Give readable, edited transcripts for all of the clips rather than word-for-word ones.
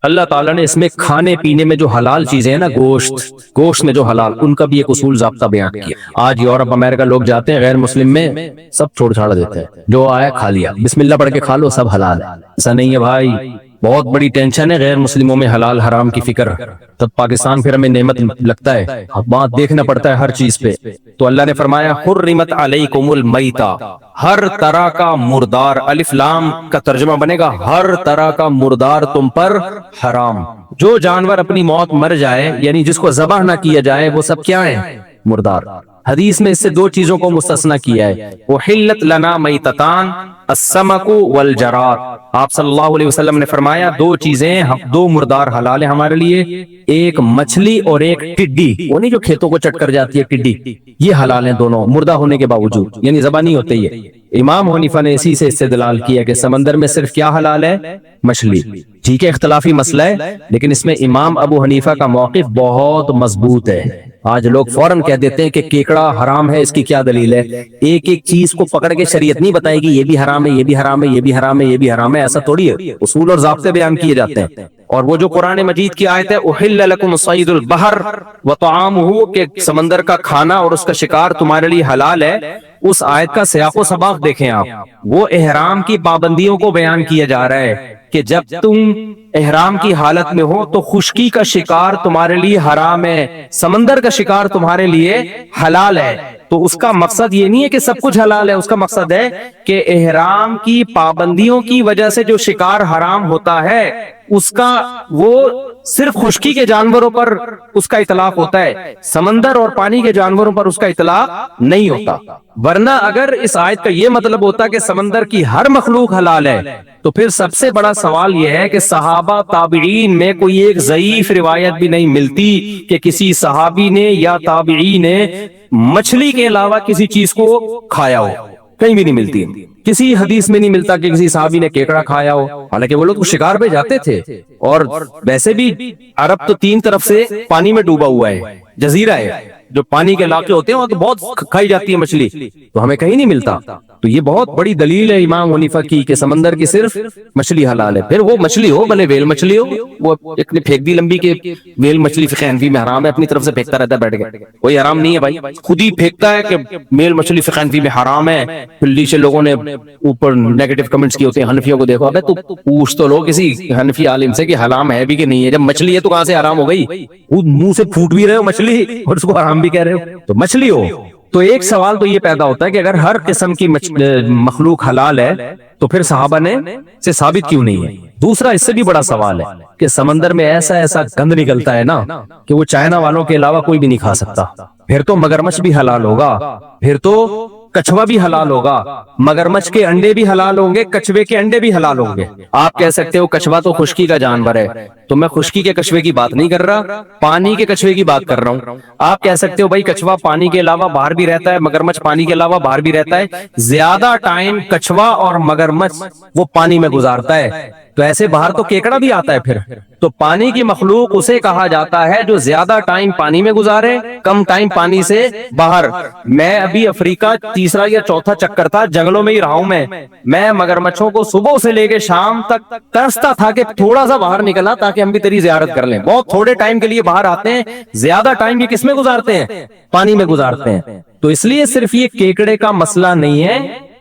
اللہ تعالیٰ نے اس میں کھانے پینے میں جو حلال چیزیں ہیں نا، گوشت میں جو حلال، ان کا بھی ایک اصول ضابطہ بیان کیا۔ آج یورپ امریکہ لوگ جاتے ہیں غیر مسلم میں سب چھوڑ چھاڑ دیتے ہیں، جو آیا کھا لیا، بسم اللہ پڑھ کے کھا لو، سب حلال ہے۔ ایسا نہیں ہے بھائی، بہت بڑی ٹینشن ہے غیر مسلموں میں حلال حرام کی فکر، تب پاکستان پھر ہمیں نعمت لگتا ہے، اب بات دیکھنا پڑتا ہے ہر چیز پہ۔ تو اللہ نے فرمایا حرمت علیکم المیتہ، ہر طرح کا مردار، الف لام کا ترجمہ بنے گا ہر طرح کا مردار تم پر حرام۔ جو جانور اپنی موت مر جائے، یعنی جس کو ذبح نہ کیا جائے، وہ سب کیا ہیں؟ مردار۔ حدیث میں اس سے دو چیزوں کو مستثنی کیا ہے، احلت لنا میتتان السمک والجراد۔ آپ صلی اللہ علیہ وسلم نے فرمایا دو چیزیں، دو مردار حلال ہیں ہمارے لیے، ایک مچھلی اور ایک ٹڈی، وہ نہیں جو کھیتوں کو چٹ کر جاتی ہے ٹڈی، یہ حلال ہیں دونوں مردہ ہونے کے باوجود، یعنی ذبح نہیں ہوتے یہ۔ امام حنیفہ نے اسی سے استدلال کیا کہ سمندر میں صرف کیا حلال ہے؟ مچھلی۔ ٹھیک ہے اختلافی مسئلہ ہے، لیکن اس میں امام ابو حنیفہ کا موقف بہت مضبوط ہے۔ آج لوگ فوراً کہہ دیتے ہیں کہ کیکڑا حرام ہے، اس کی کیا دلیل ہے؟ ایک ایک چیز کو پکڑ کے شریعت نہیں بتائے گی یہ بھی حرام ہے، یہ بھی حرام ہے، یہ بھی حرام ہے، یہ بھی حرام ہے، ایسا تھوڑی ہے، اصول اور ضابطے بیان کیے جاتے ہیں۔ اور وہ جو قرآن مجید کی آیت ہے احل لکم صید البحر وطعامہ، کہ سمندر کا کھانا اور اس کا شکار تمہارے لیے حلال ہے، اس آیت کا سیاق و سباق دیکھیں آپ، وہ احرام کی پابندیوں کو بیان کیا جا رہا ہے کہ جب تم احرام کی حالت میں ہو تو خشکی کا شکار تمہارے لیے حرام ہے، سمندر کا شکار تمہارے لیے حلال ہے۔ تو اس کا مقصد یہ نہیں ہے کہ سب کچھ حلال ہے، اس کا مقصد ہے کہ احرام کی پابندیوں کی وجہ سے جو شکار حرام ہوتا ہے اس کا وہ صرف خشکی کے جانوروں پر اس کا اطلاق ہوتا ہے، سمندر اور پانی کے جانوروں پر اس کا اطلاق نہیں ہوتا۔ ورنہ اگر اس آیت کا یہ مطلب ہوتا کہ سمندر کی ہر مخلوق حلال ہے تو پھر سب سے بڑا سوال یہ ہے کہ صحابہ تابعین میں کوئی ایک ضعیف روایت بھی نہیں ملتی کہ کسی صحابی نے یا تابعی نے مچھلی کے علاوہ کسی چیز کو کھایا ہو، کہیں بھی نہیں ملتی۔ کسی حدیث میں نہیں ملتا کہ کسی صحابی نے کیکڑا کھایا ہو، حالانکہ وہ لوگ شکار پہ جاتے تھے، اور ویسے بھی عرب تو تین طرف سے پانی میں ڈوبا ہوا ہے، جزیرہ ہے، جو پانی کے علاقے ہوتے ہیں وہاں تو بہت کھائی جاتی ہے مچھلی، تو ہمیں کہیں نہیں ملتا۔ تو یہ بہت بڑی دلیل ہے امام حنیفہ کی کہ سمندر کی صرف مچھلی حلال ہے، پھر وہ مچھلی ہو بھلے ویل مچھلی ہو، وہ اتنے پھینک دی لمبی کہ ویل مچھلی فقہ حنفی میں حرام ہے، اپنی طرف سے پھینکتا رہتا ہے بیٹھ کے، کوئی حرام نہیں ہے بھائی، خود ہی پھینکتا ہے کہ میل مچھلی فقہ حنفی میں حرام ہے، پھر نیچے لوگوں نے اوپر نیگیٹو کمنٹس کیے ہوتے ہیں حنفیوں کو، دیکھو ابے تو پوچھ تو لو کسی حنفی عالم سے کہ حرام ہے بھی کہ نہیں ہے، جب مچھلی ہے تو کہاں سے حرام ہو گئی؟ خود منہ سے پھوٹ بھی رہے ہو مچھلی اور اس کو حرام بھی کہہ رہے ہو، تو مچھلی ہو۔ تو ایک سوال تو یہ پیدا ہوتا ہے کہ اگر ہر قسم کی مخلوق حلال ہے تو پھر صحابہ نے سے ثابت کیوں نہیں ہے؟ دوسرا اس سے بھی بڑا سوال ہے کہ سمندر میں ایسا گند نکلتا ہے نا کہ وہ چائنا والوں کے علاوہ کوئی بھی نہیں کھا سکتا، پھر تو مگرمچھ بھی حلال ہوگا، پھر تو کچھوا بھی حلال ہوگا، مگرمچھ کے انڈے بھی حلال ہوں گے، کچھوے کے انڈے بھی حلال ہوں گے۔ آپ کہہ سکتے ہو کچھوا تو خشکی کا جانور ہے، تو میں خشکی کے کچھوے کی بات نہیں کر رہا، پانی کے کچھوے کی بات کر رہا ہوں۔ آپ کہہ سکتے ہو بھائی کچھوا پانی کے علاوہ باہر بھی رہتا ہے، مگرمچھ پانی کے علاوہ باہر بھی رہتا ہے، زیادہ ٹائم کچھوا اور مگرمچھ وہ پانی میں گزارتا ہے، تو ایسے باہر تو کیکڑا بھی آتا ہے، پھر تو پانی کی مخلوق اسے کہا جاتا ہے جو زیادہ ٹائم پانی میں گزارے، کم ٹائم پانی سے باہر۔ میں ابھی افریقہ تیسرا یا چوتھا چکر تھا، جنگلوں میں ہی رہا ہوں میں مگرمچھوں کو صبح سے لے کے شام تک ترستا تھا کہ تھوڑا سا باہر نکلا تاکہ ہم بھی تیری زیارت کر لیں۔ بہت تھوڑے ٹائم کے لیے باہر آتے ہیں، زیادہ ٹائم یہ کس میں گزارتے ہیں؟ پانی میں گزارتے ہیں۔ تو اس لیے صرف یہ کیکڑے کا مسئلہ نہیں ہے،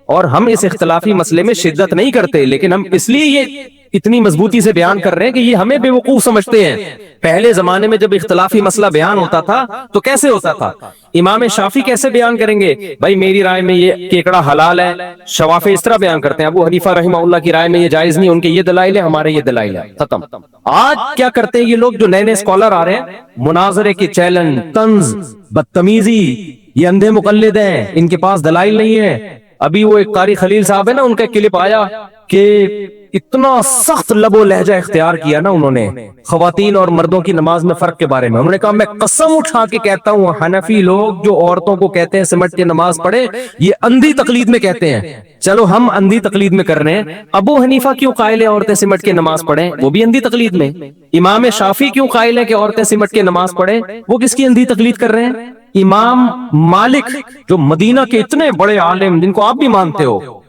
اور ہم اس اختلافی مسئلے میں شدت نہیں کرتے، لیکن ہم اس لیے یہ اتنی مضبوطی سے بیان کر رہے ہیں کہ یہ ہمیں بے وقوف سمجھتے ہیں۔ پہلے زمانے میں جب اختلافی مسئلہ بیان ہوتا تھا تو کیسے ہوتا تھا؟ امام شافعی کیسے بیان کریں گے بھائی میری رائے میں یہ کیکڑا حلال ہے، شوافی اس طرح بیان کرتے ہیں، ابو حنیفہ رحمہ اللہ کی رائے میں یہ جائز نہیں، ان کے یہ دلائل ہیں، ہمارے یہ دلائل ہیں، ختم۔ آج کیا کرتے ہیں یہ لوگ جو نئے نئے اسکالر آ رہے ہیں، مناظرے کے چیلنج، طنز، بدتمیزی، یہ اندھے مقلد ہیں، ان کے پاس دلائل نہیں ہے۔ ابھی وہ ایک قاری خلیل صاحب ہے نا، ان کا کلپ آیا کہ اتنا سخت لب و لہجہ اختیار کیا نا انہوں نے خواتین اور مردوں کی نماز میں فرق کے بارے میں۔ انہوں نے کہا میں قسم اٹھا کے کہتا ہوں حنفی لوگ جو عورتوں کو کہتے ہیں سمٹ کے نماز پڑھے، یہ اندھی تقلید میں کہتے ہیں۔ چلو ہم اندھی تقلید میں کر رہے ہیں، ابو حنیفہ کیوں قائل ہے عورتیں سمٹ کے نماز پڑھیں؟ وہ بھی اندھی تقلید میں۔ امام شافعی کیوں قائل ہے کہ عورتیں سمٹ کے نماز پڑھیں؟ وہ کس کی اندھی تقلید کر رہے ہیں؟ امام مالک جو مدینہ کے اتنے بڑے عالم جن کو آپ بھی مانتے ہو،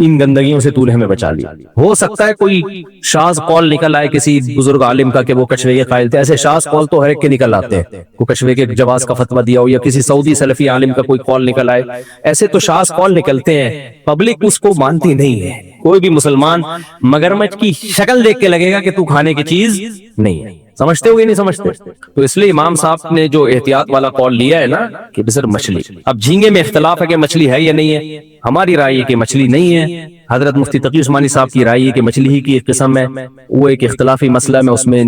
ان گندگیوں سے تو نے ہمیں بچا لیا. ہو سکتا ہے کوئی شاذ قول نکل آئے کسی بزرگ عالم کا کہ وہ کچھوے کے قائل تھے. ایسے شاذ قول تو ہر ایک کے نکل آتے ہیں. کوئی کچھوے کے جواز کا فتویٰ دیا ہو یا کسی سعودی سلفی عالم کا کوئی قول نکل آئے, ایسے تو شاذ قول نکلتے ہیں. پبلک اس کو مانتی نہیں ہے. کوئی بھی مسلمان مگرمچھ کی شکل دیکھ کے لگے گا کہ تو کھانے کی چیز نہیں ہے. سمجھتے ہو یا نہیں سمجھتے؟ تو اس لیے امام صاحب نے جو احتیاط والا قول لیا ہے نا کہ بصر مچھلی. اب جھینگے میں اختلاف ہے کہ مچھلی ہے یا نہیں ہے. ہماری رائے ہے کہ مچھلی نہیں ہے. حضرت مفتی تقی عثمانی صاحب کی رائے ہے کہ مچھلی ہی کی ایک قسم ہے. وہ ایک اختلافی مسئلہ ہے, میں اس میں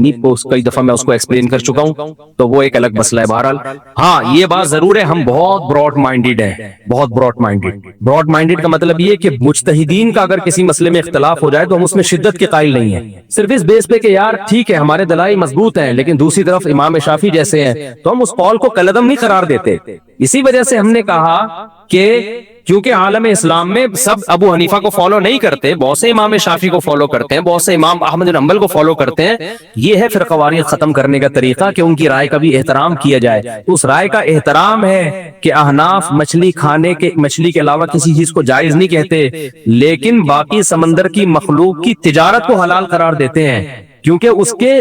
کئی دفعہ میں اس کو ایکسپلین کر چکا ہوں, تو وہ ایک الگ مسئلہ ہے. بہرحال ہاں یہ بات ضرور ہے, ہم بہت براڈ مائنڈیڈ ہیں, بہت براڈ مائنڈیڈ. براڈ مائنڈیڈ کا مطلب یہ کہ مجتہدین کا اگر کسی مسئلے میں اختلاف ہو جائے تو ہم اس میں شدت کے قائل نہیں ہیں, صرف اس بیس پہ کہ یار ٹھیک ہے ہمارے دلائل مضبوط ہیں, لیکن دوسری طرف امام شافعی جیسے ہیں تو ہم اس قول کو کالعدم نہیں قرار دیتے. اسی وجہ سے ہم نے کہا کہ کیونکہ عالم اسلام میں سب ابو حنیفہ کو فالو نہیں کرتے, بہت سے امام شافعی کو فالو کرتے ہیں, بہت سے امام احمد بن حنبل کو فالو کرتے ہیں. یہ ہے فرقواریت ختم کرنے کا طریقہ کہ ان کی رائے کا بھی احترام کیا جائے. اس رائے کا احترام ہے کہ احناف مچھلی کے علاوہ کسی چیز کو جائز نہیں کہتے, لیکن باقی سمندر کی مخلوق کی تجارت کو حلال قرار دیتے ہیں, کیونکہ اس کے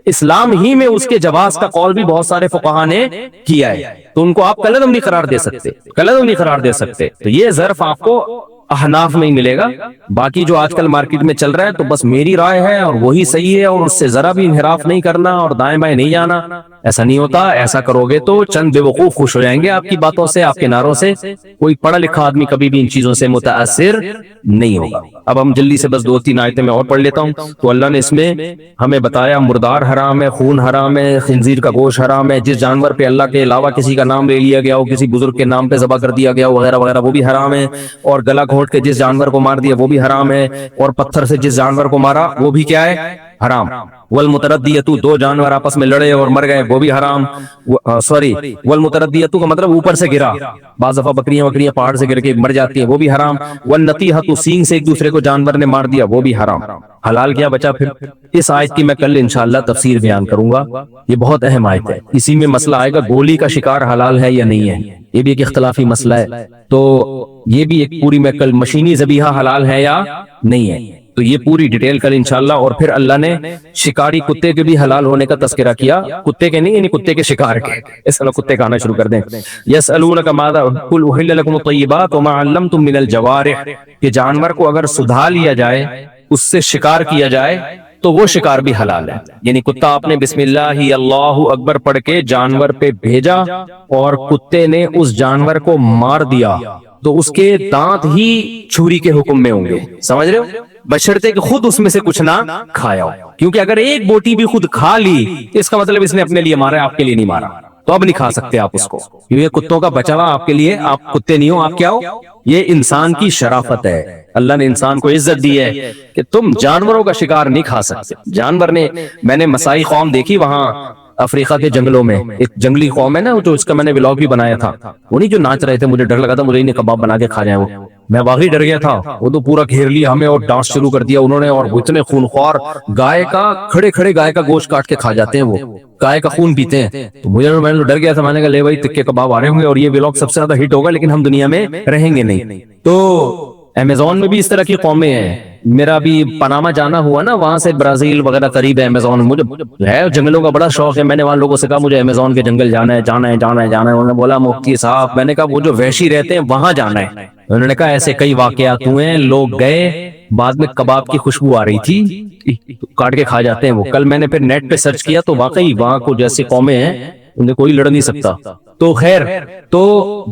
اسلام ہی میں اس کے جواز کا قول بھی بہت سارے فقہا نے کیا ہے. تو ان کو آپ کالعدم نہیں قرار دے سکتے, کالعدم نہیں قرار دے سکتے. تو یہ ظرف آپ کو احناف میں ہی ملے گا. باقی جو آج کل مارکیٹ میں چل رہا ہے تو بس میری رائے ہے اور وہی صحیح ہے, اور اس سے ذرا بھی انحراف نہیں کرنا اور دائیں بائیں نہیں جانا, ایسا نہیں ہوتا. ایسا کرو گے تو چند بے وقوف خوش ہو جائیں گے آپ کی باتوں سے, آپ کے نعروں سے. کوئی پڑھا لکھا آدمی کبھی بھی ان چیزوں سے متاثر نہیں ہوگا. اب ہم جلدی سے بس 2-3 آیتیں میں اور پڑھ لیتا ہوں. تو اللہ نے اس میں ہمیں بتایا مردار حرام ہے, خون حرام ہے, خنزیر کا گوشت حرام ہے, جس جانور پہ اللہ کے علاوہ کسی کا نام لے لیا گیا ہو, کسی بزرگ کے نام پہ ذبح کر دیا گیا ہو وغیرہ وغیرہ, وہ بھی حرام ہے. اور گلا گھونٹ کے جس جانور کو مار دیا وہ بھی حرام ہے, اور پتھر سے جس جانور کو مارا وہ بھی کیا ہے, حرام. والمتردیۃ, 2 جانور آپس میں لڑے اور مر گئے وہ بھی حرام. والمتردیۃ کا مطلب اوپر سے گرا, بعض دفعہ بکریاں پہاڑ سے گر کے مر جاتی ہیں وہ بھی حرام. والنطیحۃ, سینگ سے ایک دوسرے کو جانور نے مار دیا وہ بھی حرام. حلال کیا بچا پھر؟ اس آیت کی میں کل انشاءاللہ تفسیر بیان کروں گا, یہ بہت اہم آیت ہے. اسی میں مسئلہ آئے گا گولی کا شکار حلال ہے یا نہیں ہے, یہ بھی ایک اختلافی مسئلہ ہے. تو یہ بھی ایک پوری میں کل مشینی ذبیحہ حلال ہے یا نہیں ہے, تو یہ پوری ڈیٹیل کل انشاءاللہ. اور پھر اللہ نے شکاری کتے کے بھی حلال ہونے کا تذکرہ کیا, کتے کے نہیں یعنی کتے کے شکار کے. اس طرح کتے کھانا شروع کر دیں. یسألونک ماذا قل احل لکم الطیبات وما علمتم من الجوارح, کہ جانور کو اگر سدھا لیا جائے, اس سے شکار کیا جائے تو وہ شکار بھی حلال ہے. یعنی کتا آپ نے بسم اللہ اللہ اکبر پڑھ کے جانور پہ بھیجا اور کتے نے اس جانور کو مار دیا تو اس کے دانت ہی چھری کے حکم میں ہوں گے, سمجھ رہے ہو, بشرطے کہ خود اس میں سے کچھ نہ کھایا ہو. کیونکہ اگر ایک بوٹی بھی خود کھا لی اس کا مطلب اس نے اپنے لیے مارا ہے, آپ کے لیے نہیں مارا, تو اب نہیں کھا سکتے آپ اس کو. یہ کتوں کا بچا ہوا آپ کے لیے, آپ کتے نہیں ہو, آپ کیا ہو, یہ انسان کی شرافت ہے. اللہ نے انسان کو عزت دی ہے کہ تم جانوروں کا شکار نہیں کھا سکتے. جانور نے, میں نے مسائی قوم دیکھی وہاں افریقہ کے جنگلوں میں, ایک جنگلی قوم ہے نا جو اس کا میں نے ولاگ بھی بنایا تھا, وہ نہیں جو ناچ رہے تھے, مجھے ڈر لگا تھا مجھے انہیں کباب بنا کے کھا جائیں, وہ میں واقعی ڈر گیا تھا. وہ تو پورا گھیر لیا ہمیں اور ڈانس شروع کر دیا انہوں نے, اور وہ اتنے خونخوار, گائے کا کھڑے کھڑے گائے کا گوشت کاٹ کے کھا جاتے ہیں, وہ گائے کا خون پیتے ہیں. تو مجھے میں ڈر گیا تھا, میں نے کہا لے بھائی تکے کباب آ رہے ہوں گے اور یہ ولاگ سب سے زیادہ ہٹ ہوگا, لیکن ہم دنیا میں رہیں گے نہیں. تو امیزون میں بھی اس طرح کی قومیں ہیں. میرا بھی پاناما جانا ہوا نا, وہاں سے برازیل وغیرہ قریب ہے امیزون. مجھے ہے جنگلوں کا بڑا شوق ہے, میں نے وہاں لوگوں سے کہا مجھے امیزون کے جنگل جانا ہے جانا ہے جانا ہے جانا ہے. انہوں نے بولا مفتی صاحب, میں نے کہا وہ جو وحشی رہتے ہیں وہاں جانا ہے. انہوں نے کہا ایسے کئی واقعات ہوئے ہیں, لوگ گئے بعد میں کباب کی خوشبو آ رہی تھی, کاٹ کے کھا جاتے ہیں وہ. کل میں نے پھر نیٹ پہ سرچ کیا تو واقعی وہاں کو جیسی قومیں ہیں انہیں کوئی لڑ نہیں سکتا. تو خیر, تو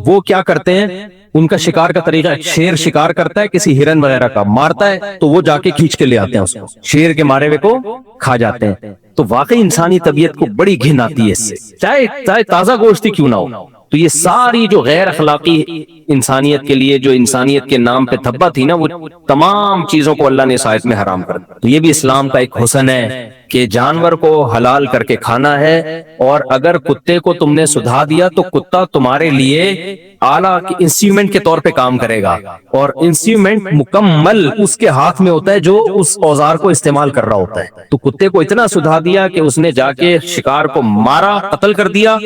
وہ کیا کرتے ہیں, ان کا شکار کا طریقہ, شیر شکار کرتا ہے کسی ہرن وغیرہ کا, مارتا ہے تو وہ جا کے کھینچ کے لے آتے ہیں اس کو, شیر کے مارے ہوئے کو کھا جاتے ہیں. تو واقعی انسانی طبیعت کو بڑی گھن آتی ہے اس سے, چاہے تازہ گوشت ہی کیوں نہ ہو. تو یہ ساری جو غیر اخلاقی انسانیت کے لیے جو انسانیت کے نام پہ دھبا تھی نا, وہ تمام چیزوں کو اللہ نے اس آیت میں حرام کر دیا. تو یہ بھی اسلام کا ایک حسن ہے کہ جانور کو حلال کر کے کھانا ہے، اور اگر کتے کو تم نے سدھا دیا تو کتا تمہارے لیے اعلیٰ انسٹرومنٹ کے طور پہ کام کرے گا، اور انسٹرومنٹ مکمل اس کے ہاتھ میں ہوتا ہے جو اس اوزار کو استعمال کر رہا ہوتا ہے۔ تو کتے کو اتنا سدھا دیا کہ اس نے جا کے شکار کو مارا، قتل کر دیا،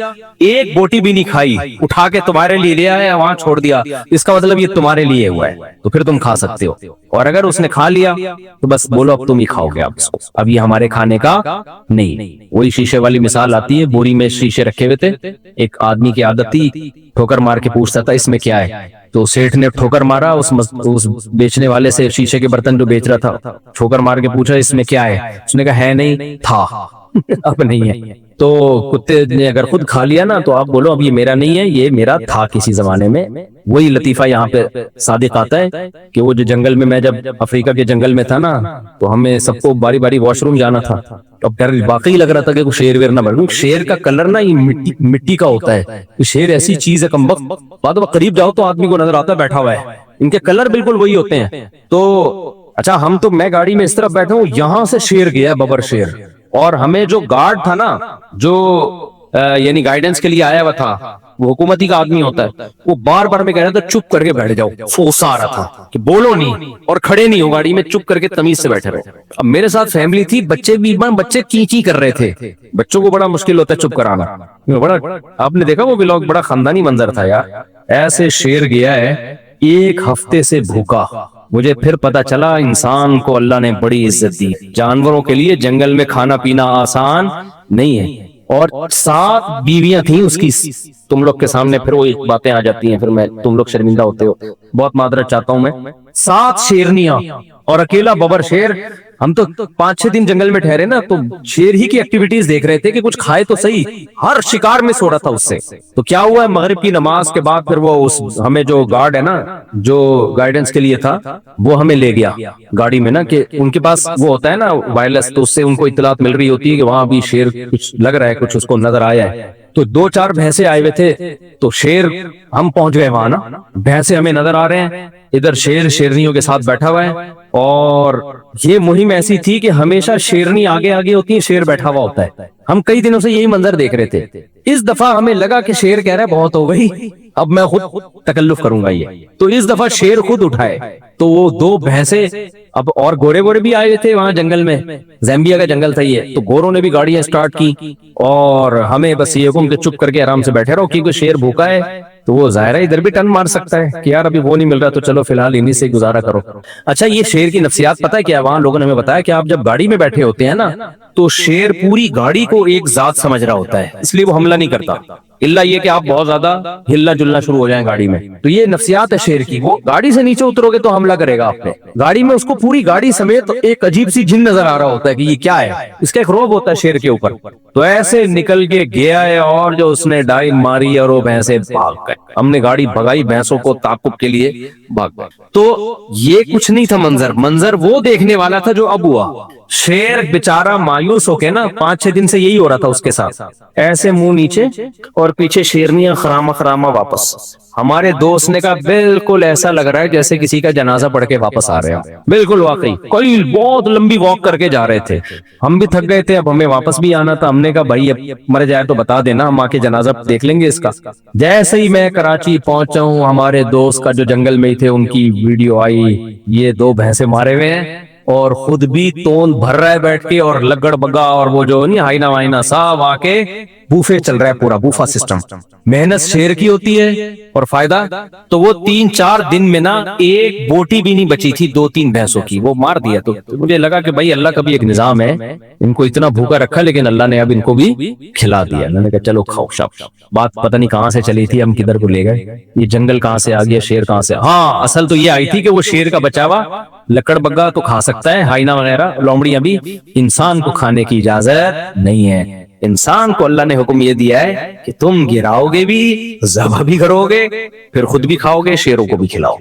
ایک بوٹی بھی نہیں کھائی، اٹھا کے تمہارے لیے لے آیا، وہاں چھوڑ دیا، اس کا مطلب یہ تمہارے لیے ہوا ہے، تو پھر تم کھا سکتے ہو۔ اور اگر اس نے کھا لیا تو بس بولو اب تم ہی کھاؤ گے، اب یہ ہمارے کھانے کا نہیں۔ وہی شیشے والی مثال آتی ہے، بوری میں شیشے رکھے ہوئے تھے، ایک آدمی کی عادت تھی ٹھوکر مار کے پوچھتا تھا اس میں کیا ہے، تو سیٹھ نے ٹھوکر مارا، اس بیچنے والے سے، شیشے کے برتن جو بیچ رہا تھا، ٹھوکر مار کے پوچھا اس میں کیا ہے، اس نے کہا ہے نہیں، تھا اب نہیں ہے۔ تو کتے نے اگر خود کھا لیا نا تو آپ بولو اب یہ میرا نہیں ہے، یہ میرا تھا کسی زمانے میں۔ وہی لطیفہ یہاں پہ صادق آتا ہے کہ وہ جو جنگل میں، میں جب افریقہ کے جنگل میں تھا نا، تو ہمیں سب کو باری باری واش روم جانا تھا، اب ڈر واقعی لگ رہا تھا کہ کوئی شیر ویر نہ بن، شیر کا کلر نا یہ مٹی کا ہوتا ہے، شیر ایسی چیز ہے کمبخت، بعد میں قریب جاؤ تو آدمی کو نظر آتا ہے بیٹھا ہوا ہے، ان کے کلر بالکل وہی ہوتے ہیں۔ تو اچھا ہم تو، میں گاڑی میں اس طرف بیٹھا ہوں، یہاں سے شیر گیا، ببر شیر، اور ہمیں جو گارڈ تھا نا، جو یعنی گائیڈنس کے لیے آیا ہوا تھا، وہ حکومتی کا آدمی ہوتا ہے، وہ بار بار میں کہہ رہا تھا چپ کر کے بیٹھ جاؤ، فوسا آ رہا تھا کہ بولو نہیں اور کھڑے نہیں ہو گاڑی میں، چپ کر کے تمیز سے بیٹھے رہو۔ اب میرے ساتھ فیملی تھی، بچے بھی، بچے چی کر رہے تھے، بچوں کو بڑا مشکل ہوتا ہے چپ کرانا، بڑا، آپ نے دیکھا وہ ولاگ، بڑا خاندانی منظر تھا یار۔ ایسے شیر گیا ہے 1 ہفتے سے بھوکا، مجھے پھر پتا چلا انسان کو اللہ نے بڑی عزت دی، جانوروں کے لیے جنگل میں کھانا پینا آسان نہیں ہے، اور 7 بیویاں تھیں اس کی۔ تم لوگ کے سامنے پھر وہ باتیں آ جاتی ہیں، پھر میں، تم لوگ شرمندہ ہوتے ہو، بہت معذرت چاہتا ہوں میں۔ 7 شیرنیاں اور اکیلا ببر شیر۔ ہم تو 5-6 دن جنگل میں ٹھہرے نا، تو شیر ہی کی ایکٹیویٹیز دیکھ رہے تھے کہ کچھ کھائے تو صحیح، ہر شکار میں سو رہا تھا اس سے۔ تو کیا ہوا ہے، مغرب کی نماز کے بعد پھر وہ ہمیں جو گارڈ ہے نا، جو گائیڈنس کے لیے تھا، وہ ہمیں لے گیا گاڑی میں نا، کہ ان کے پاس وہ ہوتا ہے نا وائرلیس، تو اس سے ان کو اطلاعات مل رہی ہوتی ہے کہ وہاں بھی شیر کچھ لگ رہا ہے، کچھ اس کو نظر آیا ہے۔ تو 2-4 بھینسے آئے ہوئے تھے، تو شیر، ہم پہنچ گئے وہاں نا، بھینسے ہمیں نظر آ رہے ہیں، ادھر شیر شیرنیوں کے ساتھ بیٹھا ہوا ہے، اور یہ مہم ایسی تھی کہ ہمیشہ شیرنی آگے آگے ہوتی ہے، شیر بیٹھا ہوا ہوتا ہے۔ ہم کئی دنوں سے یہی منظر دیکھ رہے تھے۔ اس دفعہ ہمیں لگا کہ شیر کہہ رہا ہے بہت ہو گئی، اب میں خود تکلف کروں گا یہ، تو اس دفعہ شیر خود اٹھائے، تو وہ 2 بھینسے، اب اور گورے گورے بھی آئے تھے وہاں جنگل میں، زیمبیا کا جنگل تھا یہ، تو گوروں نے بھی گاڑیاں سٹارٹ کی، اور ہمیں بس یہ حکم کہ چپ کر کے آرام سے بیٹھے رہو، کیونکہ شیر بھوکا ہے، تو وہ ظاہر ہے ادھر بھی ٹن مار سکتا ہے کہ یار ابھی وہ نہیں مل رہا، تو چلو فی الحال انہی سے گزارا کرو۔ اچھا یہ شیر کی نفسیات پتہ ہے کیا، وہاں لوگوں نے ہمیں بتایا کہ آپ جب گاڑی میں بیٹھے ہوتے ہیں نا، تو شیر پوری گاڑی کو ایک ذات سمجھ رہا ہوتا ہے، اس لیے وہ حملہ نہیں کرتا، الا یہ کہ آپ بہت زیادہ ہلنا جلنا شروع ہو جائیں گاڑی میں۔ تو یہ نفسیات ہے شیر کی، وہ گاڑی سے نیچے اترو گے تو حملہ کرے گا آپ پہ، گاڑی میں اس کو پوری گاڑی سمیت ایک عجیب سی جن نظر آ رہا ہوتا ہے کہ یہ کیا ہے، اس کا ایک روب ہوتا ہے شیر کے اوپر۔ تو ایسے نکل کے گیا ہے، اور جو اس نے ڈائیو ماری اور وہ بھینسیں بھاگ گئے، ہم نے گاڑی بھگائی بھینسوں کو تعاقب کے لیے، بھاگ گئے۔ تو یہ کچھ نہیں تھا منظر وہ دیکھنے والا تھا جو اب ہوا۔ شیر بیچارہ مایوس ہو کے نا، 5-6 دن سے یہی ہو رہا تھا اس کے ساتھ، ایسے منہ نیچے اور پیچھے شیرنیاں خرامہ خرامہ واپس۔ ہمارے دوست نے کہا بالکل ایسا لگ رہا ہے جیسے کسی کا جنازہ پڑھ کے واپس آ رہے ہیں، بالکل واقعی، کوئی بہت لمبی واک کر کے جا رہے تھے، ہم بھی تھک گئے تھے، اب ہمیں واپس بھی آنا تھا، ہم نے کہا بھائی اب مر جائے تو بتا دینا، ہم آ کے جنازہ دیکھ لیں گے اس کا۔ جیسے ہی میں کراچی پہنچا ہوں، ہمارے دوست کا جو جنگل میں ہی تھے ان کی ویڈیو آئی، یہ 2 بھینسے مارے ہوئے ہیں، اور خود بھی توند بھر رہا ہے بیٹھ کے، اور لگڑ بگا اور وہ جو نہیں ہائنا وائنا سب آ کے بوفے چل رہا ہے، پورا بوفا سسٹم۔ محنت شیر کی ہوتی ہے اور فائدہ، تو وہ 3-4 دن میں نا ایک بوٹی بھی نہیں بچی تھی 2-3 بھینسوں کی، وہ مار دیا۔ تو مجھے لگا کہ بھائی اللہ کا بھی ایک نظام ہے، ان کو اتنا بھوکا رکھا لیکن اللہ نے اب ان کو بھی کھلا دیا۔ میں نے کہا چلو کھاؤ شاپ۔ بات پتہ نہیں کہاں سے چلی تھی، ہم کدھر کو لے گئے، یہ جنگل کہاں سے آ گیا، شیر کہاں سے۔ ہاں اصل تو یہ آئی تھی کہ وہ شیر کا بچاوا لکڑ بگا تو کھا سکتا ہے، ہائنا وغیرہ لومڑیاں بھی، انسان کو کھانے کی اجازت نہیں ہے۔ انسان کو اللہ نے حکم یہ دیا ہے کہ تم گراؤ گے بھی، ذبح بھی کرو گے، پھر خود بھی کھاؤ گے، شیروں کو بھی کھلاؤ۔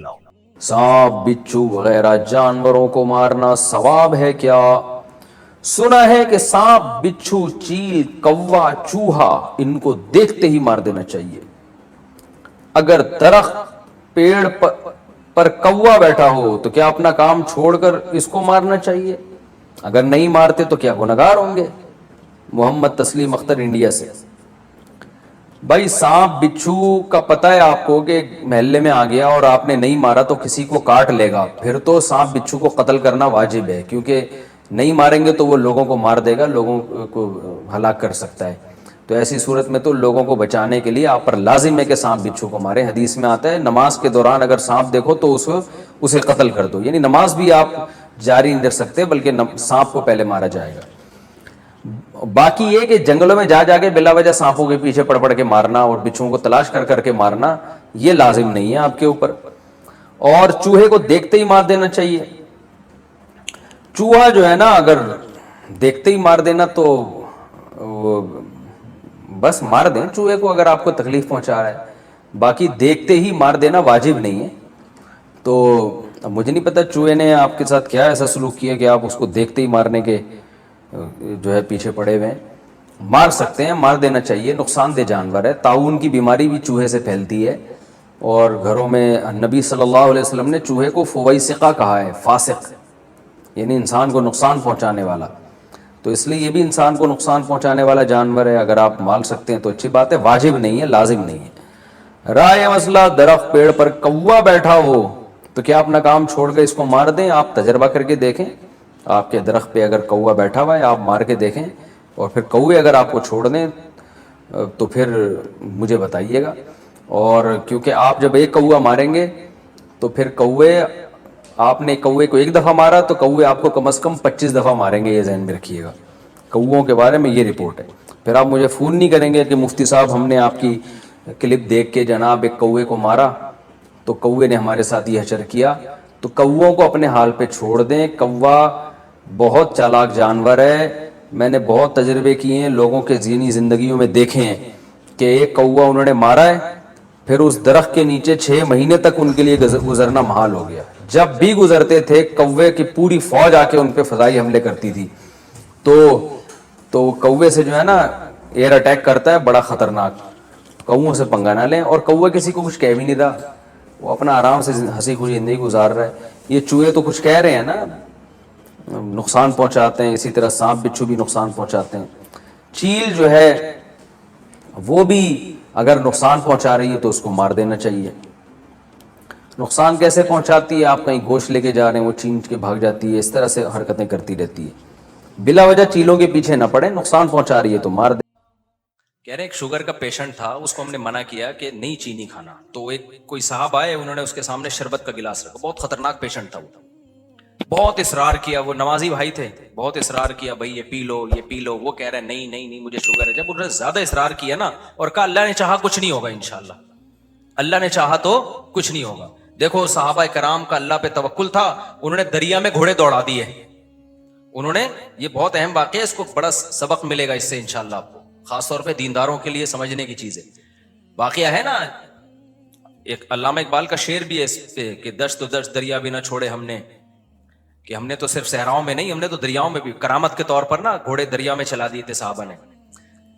سانپ بچھو وغیرہ جانوروں کو مارنا ثواب ہے کیا؟ سنا ہے کہ سانپ بچھو چیل کوا چوہا ان کو دیکھتے ہی مار دینا چاہیے۔ اگر درخت پیڑ پر کوا بیٹھا ہو تو کیا اپنا کام چھوڑ کر اس کو مارنا چاہیے؟ اگر نہیں مارتے تو کیا گنہگار ہوں گے. محمد تسلیم اختر انڈیا سے. بھائی سانپ بچھو کا پتہ ہے آپ کو کہ محلے میں آ گیا اور آپ نے نہیں مارا تو کسی کو کاٹ لے گا, پھر تو سانپ بچھو کو قتل کرنا واجب ہے, کیونکہ نہیں ماریں گے تو وہ لوگوں کو مار دے گا, لوگوں کو ہلاک کر سکتا ہے. تو ایسی صورت میں تو لوگوں کو بچانے کے لیے آپ پر لازم ہے کہ سانپ بچھو کو ماریں. حدیث میں آتا ہے نماز کے دوران اگر سانپ دیکھو تو اسے قتل کر دو, یعنی نماز بھی آپ جاری نہیں رکھ سکتے بلکہ سانپ کو پہلے مارا جائے گا. باقی یہ کہ جنگلوں میں جا کے بلا وجہ سانپوں کے پیچھے پڑ کے مارنا اور بچھوؤں کو تلاش کر کے مارنا یہ لازم نہیں ہے آپ کے اوپر. اور چوہے کو دیکھتے ہی مار دینا چاہیے. چوہا جو ہے نا اگر دیکھتے ہی مار دینا تو بس مار دیں چوہے کو اگر آپ کو تکلیف پہنچا رہا ہے, باقی دیکھتے ہی مار دینا واجب نہیں ہے. تو اب مجھے نہیں پتا چوہے نے آپ کے ساتھ کیا ایسا سلوک کیا کہ آپ اس کو دیکھتے ہی مارنے کے جو ہے پیچھے پڑے ہوئے ہیں. مار سکتے ہیں, مار دینا چاہیے, نقصان دہ جانور ہے. طاعون کی بیماری بھی چوہے سے پھیلتی ہے, اور گھروں میں نبی صلی اللہ علیہ وسلم نے چوہے کو فویسقہ کہا ہے, فاسق یعنی انسان کو نقصان پہنچانے والا. تو اس لیے یہ بھی انسان کو نقصان پہنچانے والا جانور ہے. اگر آپ مال سکتے ہیں تو اچھی بات ہے, واجب نہیں ہے, لازم نہیں ہے. رائے مسئلہ درخت پیڑ پر کوا بیٹھا ہو تو کیا اپنا کام چھوڑ کے اس کو مار دیں؟ آپ تجربہ کر کے دیکھیں, آپ کے درخت پہ اگر کوا بیٹھا ہوا ہے آپ مار کے دیکھیں, اور پھر کوے اگر آپ کو چھوڑ دیں تو پھر مجھے بتائیے گا. اور کیونکہ آپ جب ایک کوا ماریں گے تو پھر کوے, آپ نے کوے کو ایک دفعہ مارا تو کوے آپ کو کم از کم 25 دفعہ ماریں گے, یہ ذہن میں رکھیے گا. کووں کے بارے میں یہ رپورٹ ہے. پھر آپ مجھے فون نہیں کریں گے کہ مفتی صاحب ہم نے آپ کی کلپ دیکھ کے جناب ایک کوے کو مارا تو کوے نے ہمارے ساتھ یہ حشر کیا. تو کووں کو اپنے حال پہ چھوڑ دیں. کوا بہت چالاک جانور ہے, میں نے بہت تجربے کیے ہیں, لوگوں کے ذہنی زندگیوں میں دیکھے ہیں کہ ایک کوا انہوں نے مارا ہے, پھر اس درخت کے نیچے 6 مہینے تک ان کے لیے گزرنا محال ہو گیا. جب بھی گزرتے تھے کوے کی پوری فوج آ کے ان پہ فضائی حملے کرتی تھی. تو کوے سے جو ہے نا ایئر اٹیک کرتا ہے, بڑا خطرناک. کووں سے پنگا نہ لیں. اور کوے کسی کو کچھ کہہ بھی نہیں رہا, وہ اپنا آرام سے ہنسی خوشی زندگی گزار رہا ہے. یہ چوہے تو کچھ کہہ رہے ہیں نا, نقصان پہنچاتے ہیں. اسی طرح سانپ بچھو بھی نقصان پہنچاتے ہیں. چیل جو ہے وہ بھی اگر نقصان پہنچا رہی ہے تو اس کو مار دینا چاہیے. نقصان کیسے پہنچاتی ہے؟ آپ کہیں گوشت لے کے جا رہے ہیں, وہ چین کے بھاگ جاتی ہے, اس طرح سے حرکتیں کرتی رہتی ہے. بلا وجہ چیلوں کے پیچھے نہ پڑے, نقصان پہنچا رہی ہے تو مار دیں. کہہ رہے ایک شوگر کا پیشنٹ تھا, اس کو ہم نے منع کیا کہ نہیں چینی کھانا, تو ایک کوئی صاحب آئے, انہوں نے اس کے سامنے شربت کا گلاس رکھا. بہت خطرناک پیشنٹ تھا وہ, بہت اصرار کیا, وہ نمازی بھائی تھے, بہت اصرار کیا بھائی یہ پی لو یہ پی لو. وہ کہہ رہے نہیں نہیں نہیں مجھے شوگر ہے. جب انہوں نے زیادہ اصرار کیا نا اور کہا اللہ نے چاہا کچھ نہیں ہوگا انشاءاللہ, اللہ نے چاہا تو کچھ نہیں ہوگا. دیکھو صحابہ کرام کا اللہ پہ توکل تھا, انہوں نے دریا میں گھوڑے دوڑا دیے. انہوں نے, یہ بہت اہم واقعہ ہے, اس کو بڑا سبق ملے گا اس سے انشاءاللہ آپ کو, خاص طور پہ دینداروں کے لیے سمجھنے کی چیز ہے. واقعہ ہے نا, ایک علامہ اقبال کا شعر بھی ہے اس پہ کہ دشت و دشت دریا بھی نہ چھوڑے ہم نے, کہ ہم نے تو صرف صحراؤں میں نہیں, ہم نے تو دریاؤں میں بھی کرامت کے طور پر نا گھوڑے دریا میں چلا دیے تھے صحابہ نے.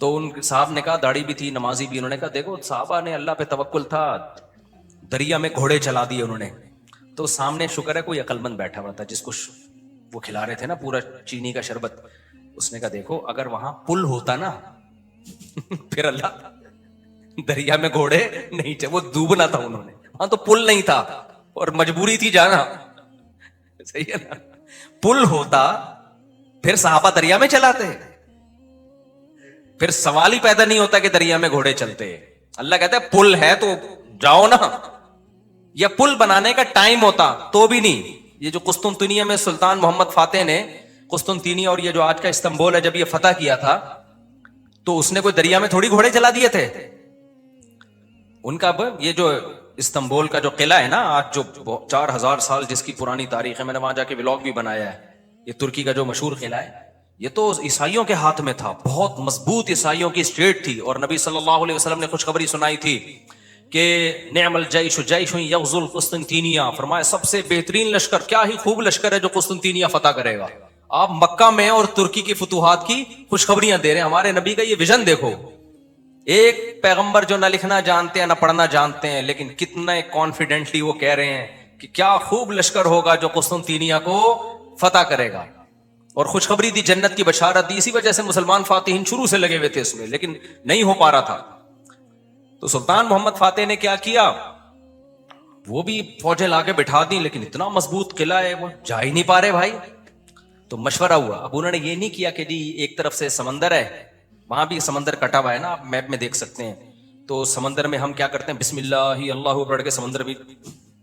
تو ان صاحب نے کہا, داڑھی بھی تھی نمازی بھی, انہوں نے کہا دیکھو صحابہ نے اللہ پہ توکل تھا, دریا میں گھوڑے چلا دیے انہوں نے. تو سامنے شکر ہے کوئی عقل مند بیٹھا ہوا تھا جس کو وہ کھلا رہے تھے نا پورا چینی کا شربت. اس نے کہا دیکھو اگر وہاں پل ہوتا نا پھر اللہ دریا میں گھوڑے نہیں چاہے, وہ ڈوبنا تھا انہوں نے, وہاں تو پل نہیں تھا اور مجبوری تھی جانا. صحیح ہے نا, پل ہوتا پھر صحابہ دریا میں چلاتے, پھر سوال ہی پیدا نہیں ہوتا کہ دریا میں گھوڑے چلتے. اللہ کہتا ہے پل ہے تو جاؤ نا, یا پل بنانے کا ٹائم ہوتا تو بھی نہیں. یہ جو قسطنطنیہ میں سلطان محمد فاتح نے قسطنطنیہ اور یہ جو آج کا استنبول ہے جب یہ فتح کیا تھا تو اس نے کوئی دریا میں تھوڑی گھوڑے چلا دیے تھے. ان کا یہ جو استنبول کا جو قلعہ ہے نا آج جو 4000 سال جس کی پرانی تاریخ ہے, میں نے وہاں جا کے ولاگ بھی بنایا ہے, یہ ترکی کا جو مشہور قلعہ ہے, یہ تو عیسائیوں کے ہاتھ میں تھا, بہت مضبوط عیسائیوں کی اسٹیٹ تھی. اور نبی صلی اللہ علیہ وسلم نے خوشخبری سنائی تھی کہ نعم الجیش جیش یغزو القسطنطینیہ, فرمایا سب سے بہترین لشکر, کیا ہی خوب لشکر ہے جو قسطنطینیہ فتح کرے گا. آپ مکہ میں اور ترکی کی فتوحات کی خوشخبریاں دے رہے ہیں. ہمارے نبی کا یہ ویژن دیکھو, ایک پیغمبر جو نہ لکھنا جانتے ہیں نہ پڑھنا جانتے ہیں, لیکن کتنا کانفیڈنٹلی وہ کہہ رہے ہیں کہ کیا خوب لشکر ہوگا جو قسطنطینیہ کو فتح کرے گا. اور خوشخبری دی, جنت کی بشارت دی. اسی وجہ سے مسلمان فاتحین شروع سے لگے ہوئے تھے اس میں, لیکن نہیں ہو پا رہا تھا. تو سلطان محمد فاتح نے کیا کیا, وہ بھی فوجیں لا کے بٹھا دی, لیکن اتنا مضبوط قلعہ ہے وہ جا ہی نہیں پا رہے بھائی. تو مشورہ ہوا. اب انہوں نے یہ نہیں کیا کہ جی ایک طرف سے سمندر ہے, وہاں بھی سمندر کٹا ہوا ہے نا, آپ میپ میں دیکھ سکتے ہیں. تو سمندر میں ہم کیا کرتے ہیں, بسم اللہ ہی اللہ پڑھ کے سمندر بھی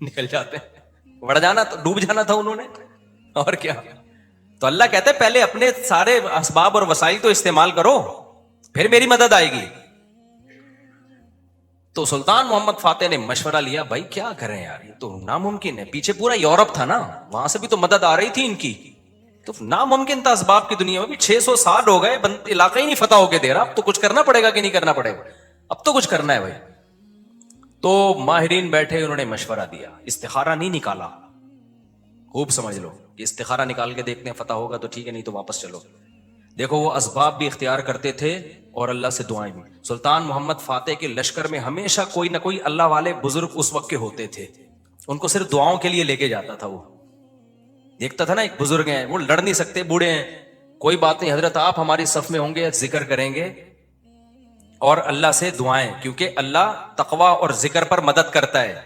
نکل جاتے ہیں. بڑھ جانا, تو ڈوب جانا تھا انہوں نے, اور کیا. تو اللہ کہتا ہے پہلے اپنے سارے اسباب اور وسائل تو استعمال کرو, پھر میری مدد آئے گی. تو سلطان محمد فاتح نے مشورہ لیا, بھائی کیا کریں یار, یہ تو ناممکن ہے. پیچھے پورا یورپ تھا نا, وہاں سے بھی تو مدد آ رہی تھی ان کی, تو ناممکن تھا اسباب کی دنیا میں بھی. 600 سال ہو گئے, علاقہ ہی نہیں فتح ہو کے دے رہا. اب تو کچھ کرنا پڑے گا کہ نہیں کرنا پڑے گا, اب تو کچھ کرنا ہے بھائی. تو ماہرین بیٹھے, انہوں نے مشورہ دیا. استخارہ نہیں نکالا, خوب سمجھ لو کہ استخارہ نکال کے دیکھتے ہیں فتح ہوگا تو ٹھیک ہے, نہیں تو واپس چلو. دیکھو وہ اسباب بھی اختیار کرتے تھے اور اللہ سے دعائیں بھی. سلطان محمد فاتح کے لشکر میں ہمیشہ کوئی نہ کوئی اللہ والے بزرگ اس وقت کے ہوتے تھے, ان کو صرف دعاؤں کے لیے لے کے جاتا تھا. وہ دیکھتا تھا نا ایک بزرگ ہیں, وہ لڑ نہیں سکتے, بوڑھے ہیں, کوئی بات نہیں حضرت, آپ ہماری صف میں ہوں گے, ذکر کریں گے اور اللہ سے دعائیں, کیونکہ اللہ تقوی اور ذکر پر مدد کرتا ہے.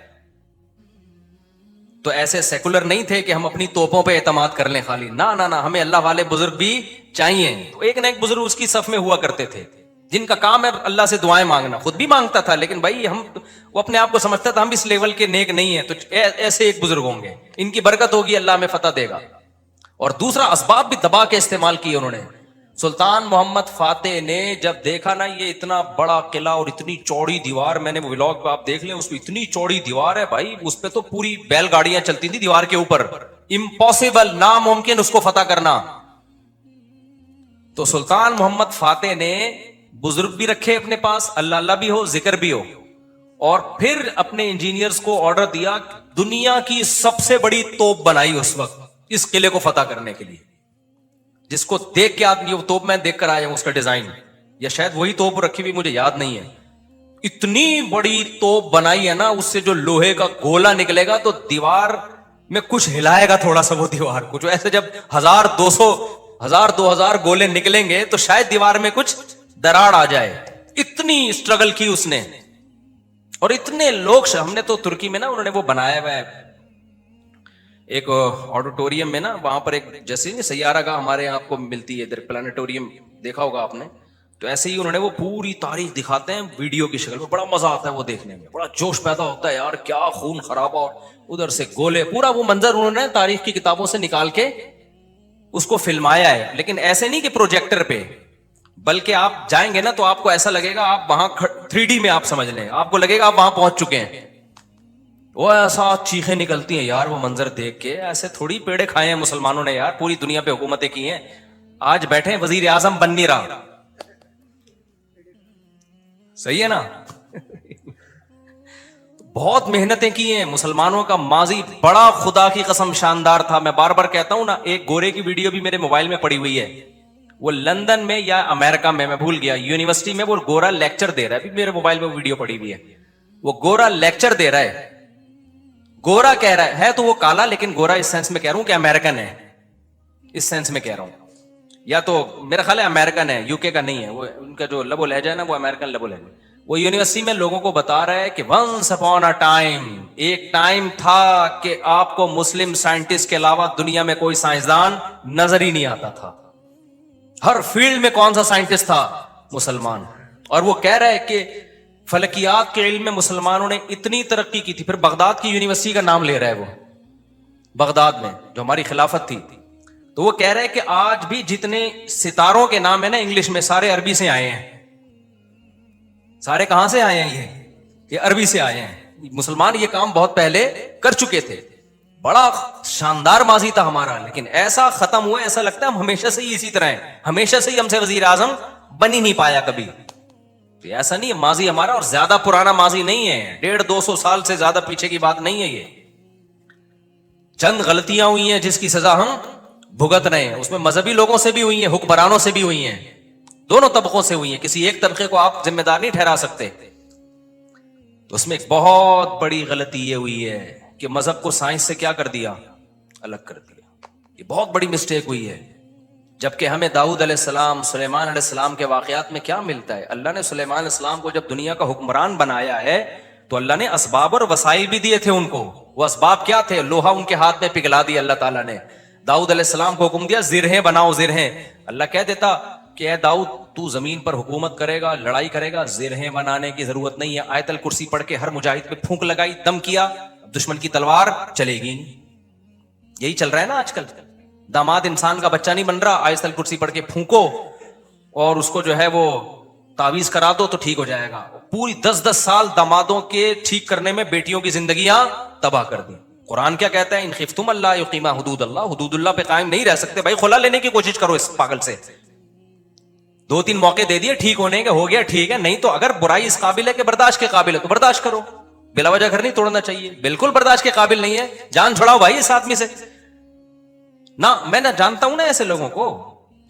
تو ایسے سیکولر نہیں تھے کہ ہم اپنی توپوں پہ اعتماد کر لیں خالی, نہ, ہمیں اللہ والے بزرگ بھی چاہیے. تو ایک نہ ایک بزرگ اس کی صف میں ہوا کرتے تھے جن کا کام ہے اللہ سے دعائیں مانگنا. خود بھی مانگتا تھا, لیکن بھائی وہ اپنے آپ کو سمجھتا تھا ہم اس لیول کے نیک نہیں ہیں, تو ایسے ایک بزرگ ہوں گے, ان کی برکت ہوگی, اللہ میں فتح دے گا. اور دوسرا, اسباب بھی دبا کے استعمال کیے انہوں نے. سلطان محمد فاتح نے جب دیکھا نا یہ اتنا بڑا قلعہ اور اتنی چوڑی دیوار, میں نے ولاگ پہ آپ دیکھ لیں, اس پہ اتنی چوڑی دیوار ہے بھائی, اس پہ تو پوری بیل گاڑیاں چلتی تھی دیوار کے اوپر, امپاسبل, ناممکن اس کو فتح کرنا. تو سلطان محمد فاتح نے بزرگ بھی رکھے اپنے پاس, اللہ بھی ہو, ذکر بھی ہو, اور پھر اپنے انجینئرز کو آرڈر دیا, دنیا کی سب سے بڑی توپ بنائی اس وقت اس قلعے کو فتح کرنے کے لیے, جس کو دیکھ کے آدمی, وہ توپ میں دیکھ کر آیا ہوں اس کا ڈیزائن, یا شاید وہی توپ رکھی ہوئی, مجھے یاد نہیں ہے. اتنی بڑی توپ بنائی ہے نا, اس سے جو لوہے کا گولا نکلے گا تو دیوار میں کچھ ہلائے گا تھوڑا سا وہ دیوار, کچھ ایسے جب 1000-2000 گولے نکلیں گے تو شاید دیوار میں کچھ دراڑ آ جائے. اتنی اسٹرگل کی اس نے, اور اتنے لوگ, ہم نے تو ترکی میں نا انہوں نے وہ بنایا ہوا ہے ایک آڈیٹوریم میں نا, وہاں پر ایک جیسے نہیں سیارہ گاہ ہمارے یہاں آپ کو ملتی ہے ادھر, پلانیٹوریم دیکھا ہوگا آپ نے, تو ایسے ہی انہوں نے وہ پوری تاریخ دکھاتے ہیں ویڈیو کی شکل میں. بڑا مزہ آتا ہے وہ دیکھنے میں, بڑا جوش پیدا ہوتا ہے یار, کیا خون خرابہ, اور ادھر سے گولے, پورا وہ منظر انہوں نے تاریخ کی کتابوں سے نکال کے اس کو فلمایا ہے. لیکن ایسے نہیں کہ پروجیکٹر پہ, بلکہ آپ جائیں گے نا تو آپ کو ایسا لگے گا آپ وہاں 3D میں آپ سمجھ لیں, آپ کو لگے گا آپ وہاں پہنچ چکے ہیں. وہ ایسا چیخیں نکلتی ہیں یار وہ منظر دیکھ کے, ایسے تھوڑی پیڑے کھائے ہیں مسلمانوں نے یار, پوری دنیا پہ حکومتیں کی ہیں, آج بیٹھے وزیر اعظم بن نہیں رہا. صحیح ہے نا. بہت محنتیں کی ہیں مسلمانوں کا ماضی بڑا خدا کی قسم شاندار تھا. میں بار بار کہتا ہوں نا, ایک گورے کی ویڈیو بھی میرے موبائل میں پڑی ہوئی ہے, وہ لندن میں یا امریکہ میں بھول گیا, یونیورسٹی میں وہ گورا لیکچر دے رہا ہے, ابھی میرے موبائل میں ویڈیو پڑی ہوئی ہے. وہ گورا لیکچر دے رہا ہے, گورا کہہ رہا ہے تو وہ کالا, لیکن گورا اس سینس میں کہہ رہا ہوں کہ امریکن ہے, اس سینس میں کہہ رہا ہوں, یا تو میرا خیال ہے امریکن ہے, یو کے کا نہیں ہے, وہ ان کا جو لبو لہجہ ہے نا وہ امریکن لبو لہجہ. وہ یونیورسٹی میں لوگوں کو بتا رہا ہے کہ ونس اپون اے ٹائم, ایک ٹائم تھا کہ آپ کو مسلم سائنٹسٹ کے علاوہ دنیا میں کوئی سائنسدان نظر ہی نہیں آتا تھا. ہر فیلڈ میں کون سا سائنٹسٹ تھا؟ مسلمان. اور وہ کہہ رہا ہے کہ فلکیات کے علم میں مسلمانوں نے اتنی ترقی کی تھی. پھر بغداد کی یونیورسٹی کا نام لے رہا ہے وہ, بغداد میں جو ہماری خلافت تھی. تو وہ کہہ رہے کہ آج بھی جتنے ستاروں کے نام ہے نا انگلش میں, سارے عربی سے آئے ہیں. سارے کہاں سے آئے ہیں؟ یہ عربی سے آئے ہیں. مسلمان یہ کام بہت پہلے کر چکے تھے. بڑا شاندار ماضی تھا ہمارا, لیکن ایسا ختم ہوا, ایسا لگتا ہے ہم ہمیشہ سے ہی اسی طرح ہیں, ہمیشہ سے ہی ہم سے وزیر اعظم بن ہی نہیں پایا کبھی. ایسا نہیں ہے, ماضی ہمارا اور زیادہ پرانا ماضی نہیں ہے, 150-200 سال سے زیادہ پیچھے کی بات نہیں ہے. یہ چند غلطیاں ہوئی ہیں جس کی سزا ہم بھگت رہے ہیں. اس میں مذہبی لوگوں سے بھی ہوئی ہیں, حکمرانوں سے بھی ہوئی ہیں, دونوں طبقوں سے ہوئی ہیں. کسی ایک طبقے کو آپ ذمہ دار نہیں ٹھہرا سکتے. تو اس میں ایک بہت بڑی غلطی یہ ہوئی ہے کہ مذہب کو سائنس سے کیا کر دیا, الگ کر دیا. یہ بہت بڑی مسٹیک ہوئی ہے. جبکہ ہمیں داؤد علیہ السلام سلیمان علیہ السلام کے واقعات میں کیا ملتا ہے؟ اللہ نے سلیمان علیہ السلام کو جب دنیا کا حکمران بنایا ہے تو اللہ نے اسباب اور وسائل بھی دیے تھے ان کو. وہ اسباب کیا تھے؟ لوہا ان کے ہاتھ میں پگھلا دیا اللہ تعالیٰ نے. داؤد علیہ السلام کو حکم دیا زرہیں بناؤ زرہیں. اللہ کہہ دیتا کہ اے داؤد تو زمین پر حکومت کرے گا، لڑائی کرے گا، زرہیں بنانے کی ضرورت نہیں ہے. آیت الکرسی پڑھ کے ہر مجاہد پہ پھونک لگائی، دم کیا، دشمن کی تلوار چلے گی نہیں. یہی چل رہا ہے نا آج کل. داماد انسان کا بچہ نہیں بن رہا، آیت الکرسی پڑھ کے پھونکو اور اس کو جو ہے وہ تعویذ کرا دو تو ٹھیک ہو جائے گا. پوری 10 سال دامادوں کے ٹھیک کرنے میں بیٹیوں کی زندگیاں تباہ کر دی. قرآن کیا کہتا ہے؟ ان خفتم اللہ یقیما حدود اللہ. حدود اللہ پہ قائم نہیں رہ سکتے بھائی، خلا لینے کی کوشش کرو اس پاگل سے. 2-3 موقع دے دیے ٹھیک ہونے کے، ہو گیا ٹھیک ہے. نہیں تو اگر برائی اس قابل ہے کہ برداشت کے قابل ہے تو برداشت کرو. بلا وجہ گھر نہیں توڑنا چاہیے. بالکل برداشت کے قابل نہیں ہے، جان چھڑاؤ بھائی اس آدمی سے. نہ میں نہ جانتا ہوں نا ایسے لوگوں کو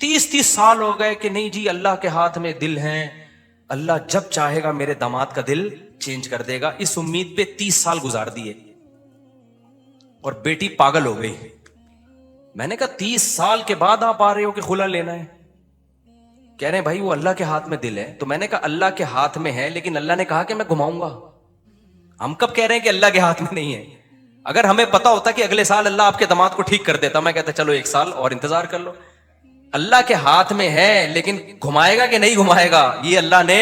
30 سال ہو گئے کہ نہیں جی اللہ کے ہاتھ میں دل ہیں، اللہ جب چاہے گا میرے داماد کا دل چینج کر دے گا. اس امید پہ 30 سال گزار دیے اور بیٹی پاگل ہو گئی. میں نے کہا 30 سال کے بعد آپ آ رہے ہو کہ خلا لینا ہے؟ کہہ رہے ہیں بھائی وہ اللہ کے ہاتھ میں دل ہے. تو میں نے کہا اللہ کے ہاتھ میں ہے لیکن اللہ نے کہا کہ میں گھماؤں گا. ہم کب کہہ رہے ہیں کہ اللہ کے ہاتھ میں نہیں ہے؟ اگر ہمیں پتا ہوتا کہ اگلے سال اللہ آپ کے داماد کو ٹھیک کر دیتا، میں کہتا چلو 1 سال اور انتظار کر لو. اللہ کے ہاتھ میں ہے لیکن گھمائے گا کہ نہیں گھمائے گا یہ اللہ نے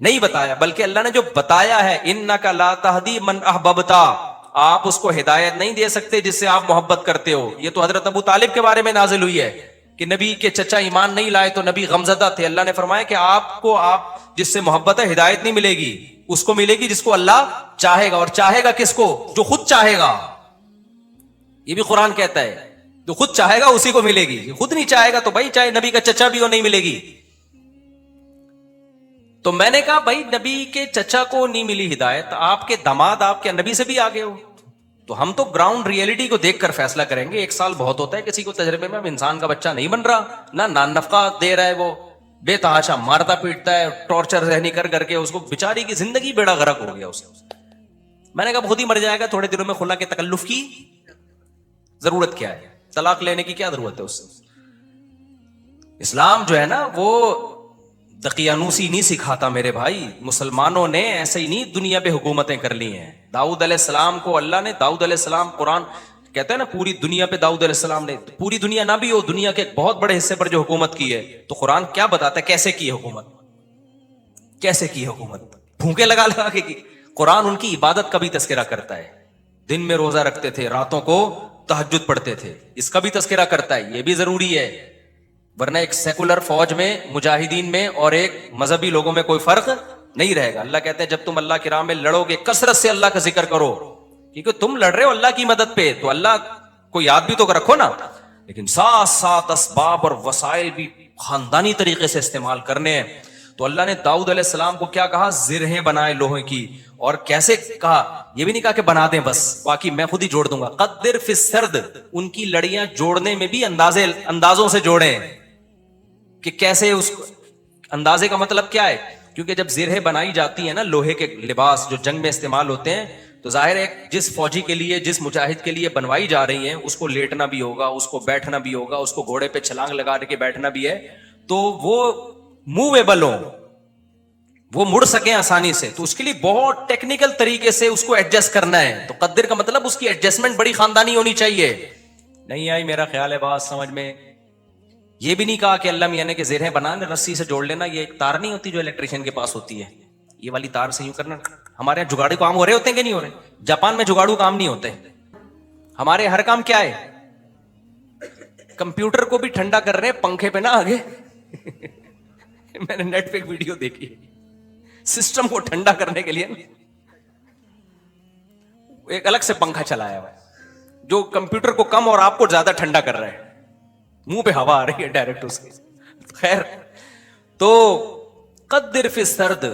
نہیں بتایا. بلکہ اللہ نے جو بتایا ہے انک لا تہدی من احببت، آپ اس کو ہدایت نہیں دے سکتے جس سے آپ محبت کرتے ہو. یہ تو حضرت ابو طالب کے بارے میں نازل ہوئی ہے کہ نبی کے چچا ایمان نہیں لائے تو نبی غمزدہ تھے. اللہ نے فرمایا کہ آپ جس سے محبت ہے ہدایت نہیں ملے گی، اس کو ملے گی جس کو اللہ چاہے گا. اور چاہے گا کس کو؟ جو خود چاہے گا. یہ بھی قرآن کہتا ہے جو خود چاہے گا اسی کو ملے گی. خود نہیں چاہے گا تو بھائی چاہے نبی کا چچا بھی ہو نہیں ملے گی. تو میں نے کہا بھائی نبی کے چچا کو نہیں ملی ہدایت، آپ کے داماد آپ کے نبی سے بھی آگے ہو. تو ہم تو گراؤنڈ ریئلٹی کو دیکھ کر فیصلہ کریں گے. 1 سال بہت ہوتا ہے کسی کو تجربے میں. اب انسان کا بچہ نہیں بن رہا، نہ نان نفقہ دے رہا ہے، وہ بے تحاشا مارتا پیٹتا ہے، ٹارچر ذہنی کر کے اس کو بیچاری کی زندگی بیڑا غرق ہو گیا اسے. میں نے کہا خود ہی مر جائے گا، تھوڑے دنوں میں خلا کے تکلف کی ضرورت کیا ہے؟ طلاق لینے کی کیا ضرورت ہے اس سے؟ اسلام جو ہے نا وہ دقیانوسی نہیں سکھاتا میرے بھائی. مسلمانوں نے ایسے ہی نہیں دنیا پہ حکومتیں کر لی ہیں. داؤد علیہ السلام کو اللہ نے، داؤد علیہ السلام قرآن کہتا ہے نا پوری دنیا پہ داؤد علیہ السلام نے، پوری دنیا نہ بھی ہو، دنیا کے ایک بہت بڑے حصے پر جو حکومت کی ہے. تو قرآن کیا بتاتا ہے کیسے کی حکومت؟ کیسے کی حکومت؟ پھونکے لگا لگا کے کی. قرآن ان کی عبادت کا بھی تذکرہ کرتا ہے. دن میں روزہ رکھتے تھے، راتوں کو تہجد پڑھتے تھے، اس کا بھی تذکرہ کرتا ہے. یہ بھی ضروری ہے، ورنہ ایک سیکولر فوج میں مجاہدین میں اور ایک مذہبی لوگوں میں کوئی فرق نہیں رہے گا. اللہ کہتے ہیں جب تم اللہ کی راہ میں لڑو گے کثرت سے اللہ کا ذکر کرو، کیونکہ تم لڑ رہے ہو اللہ کی مدد پہ تو اللہ کو یاد بھی تو رکھو نا. لیکن ساتھ ساتھ اسباب اور وسائل بھی خاندانی طریقے سے استعمال کرنے ہیں. تو اللہ نے داؤد علیہ السلام کو کیا کہا؟ زرہیں بنائے لوہے کی. اور کیسے کہا؟ یہ بھی نہیں کہا کہ بنا دیں بس باقی میں خود ہی جوڑ دوں گا. قدر فی السرد، ان کی لڑیاں جوڑنے میں بھی اندازوں سے جوڑیں کہ کیسے. اس اندازے کا مطلب کیا ہے؟ کیونکہ جب زرہیں بنائی جاتی ہیں نا لوہے کے لباس جو جنگ میں استعمال ہوتے ہیں، تو ظاہر ہے جس فوجی کے لیے، جس مجاہد کے لیے بنوائی جا رہی ہیں اس کو لیٹنا بھی ہوگا، اس کو بیٹھنا بھی ہوگا، اس کو گھوڑے پہ چھلانگ لگا کے بیٹھنا بھی ہے. تو وہ موویبل ہوں، وہ مڑ سکیں آسانی سے. تو اس کے لیے بہت ٹیکنیکل طریقے سے اس کو ایڈجسٹ کرنا ہے. تو قدر کا مطلب اس کی ایڈجسٹمنٹ بڑی خاندانی ہونی چاہیے. نہیں آئی میرا خیال ہے بات سمجھ میں؟ یہ بھی نہیں کہا کہ اللہ میاں نے کہ زرہیں بنانے رسی سے جوڑ لینا. یہ ایک تار نہیں ہوتی جو الیکٹریشین کے پاس ہوتی ہے، یہ والی تار سے یوں کرنا. ہمارے یہاں جگاڑو کام ہو رہے ہوتے ہیں کہ نہیں ہو رہے؟ جاپان میں جگاڑو کام نہیں ہوتے. ہمارے ہر کام کیا ہے؟ کمپیوٹر کو بھی ٹھنڈا کر رہے ہیں پنکھے پہ نہ آگے. میں نے نیٹ پہ ایک ویڈیو دیکھی، سسٹم کو ٹھنڈا کرنے کے لیے ایک الگ سے پنکھا چلایا ہوا ہے جو کمپیوٹر کو کم اور آپ کو زیادہ ٹھنڈا کر رہا ہے. منہ پہ ہوا آ رہی ہے ڈائریکٹ اس کی. خیر، تو قدر فی السرد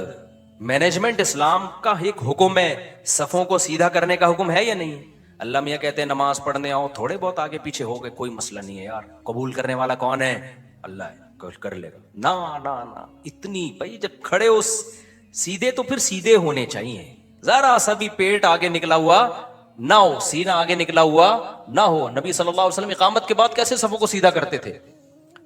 مینجمنٹ اسلام کا ایک حکم ہے. صفوں کو سیدھا کرنے کا حکم ہے یا نہیں؟ اللہ میاں کہتے ہیں نماز پڑھنے آؤ، تھوڑے بہت آگے پیچھے ہو گئے کوئی مسئلہ نہیں ہے یار، قبول کرنے والا کون ہے؟ اللہ ہے، کر لے گا. نہ اتنی بھائی جب کھڑے ہو سیدھے تو پھر سیدھے ہونے چاہیے. ذرا سا بھی پیٹ آگے نکلا ہوا نہ ہو، سینہ آگے نکلا ہوا نہ ہو. نبی صلی اللہ علیہ وسلم اقامت کے بعد کیسے صفوں کو سیدھا کرتے تھے؟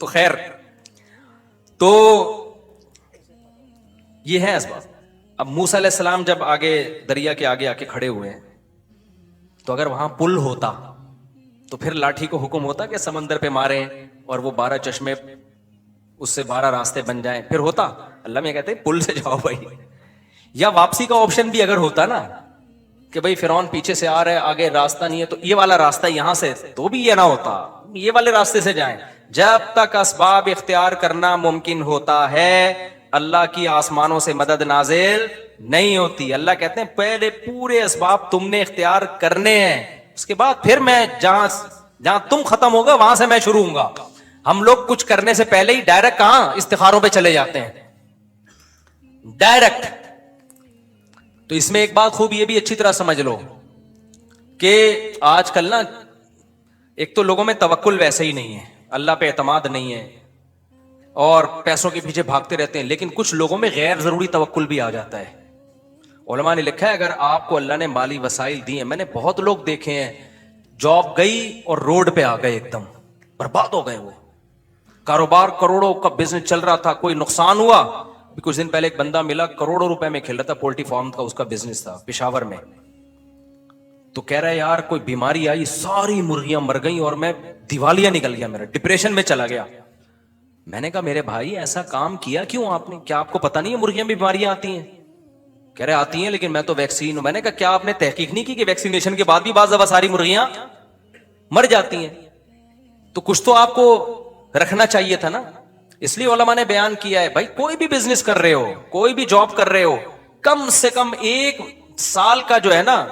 تو خیر، تو یہ ہے اسباب. اب موسیٰ علیہ السلام جب آگے دریا کے آگے آ کے کھڑے ہوئے ہیں تو اگر وہاں پل ہوتا تو پھر لاٹھی کو حکم ہوتا کہ سمندر پہ ماریں اور وہ 12 چشمے اس سے 12 راستے بن جائیں، پھر ہوتا. اللہ میں کہتے ہیں پل سے جاؤ بھائی. یا واپسی کا آپشن بھی اگر ہوتا نا کہ بھائی فرعون پیچھے سے آ رہا ہے، آگے راستہ نہیں ہے، تو یہ والا راستہ یہاں سے، تو بھی یہ نہ ہوتا، یہ والے راستے سے جائیں. جب تک اسباب اختیار کرنا ممکن ہوتا ہے اللہ کی آسمانوں سے مدد نازل نہیں ہوتی. اللہ کہتے ہیں پہلے پورے اسباب تم نے اختیار کرنے ہیں، اس کے بعد پھر میں جہاں تم ختم ہوگا وہاں سے میں شروع ہوں گا. ہم لوگ کچھ کرنے سے پہلے ہی ڈائریکٹ کہاں استخاروں پہ چلے جاتے ہیں، ڈائریکٹ. تو اس میں ایک بات خوب یہ بھی اچھی طرح سمجھ لو کہ آج کل نا ایک تو لوگوں میں توکل ویسے ہی نہیں ہے، اللہ پہ اعتماد نہیں ہے اور پیسوں کے پیچھے بھاگتے رہتے ہیں، لیکن کچھ لوگوں میں غیر ضروری توکل بھی آ جاتا ہے. علماء نے لکھا ہے اگر آپ کو اللہ نے مالی وسائل دیے، میں نے بہت لوگ دیکھے ہیں جاب گئی اور روڈ پہ آ گئے، ایک دم برباد ہو گئے. وہ کاروبار کروڑوں کا بزنس چل رہا تھا، کوئی نقصان ہوا. کچھ دن پہلے ایک بندہ ملا کروڑوں روپے میں کھیل رہا تھا، پولٹری فارم کا اس کا بزنس تھا پشاور میں. تو کہہ رہا ہے یار کوئی بیماری آئی، ساری مرغیاں مر گئیں اور میں دیوالیہ نکل گیا، میرا ڈپریشن میں چلا گیا. میں نے کہا میرے بھائی ایسا کام کیا کیوں آپ نے؟ کیا آپ کو پتا نہیں ہے مرغیاں میں بیماریاں آتی ہیں؟ کہہ رہے آتی ہیں لیکن میں تو ویکسین ہوں. میں نے کہا کیا آپ نے تحقیق نہیں کی کہ ویکسینیشن کے بعد بھی بعض دفعہ ساری مرغیاں مر جاتی ہیں؟ تو کچھ تو آپ کو رکھنا چاہیے تھا نا. اس لیے علماء نے بیان کیا ہے بھائی کوئی بھی بزنس کر رہے ہو، کوئی بھی جاب کر رہے ہو، کم سے کم 1 سال کا جو ہے نا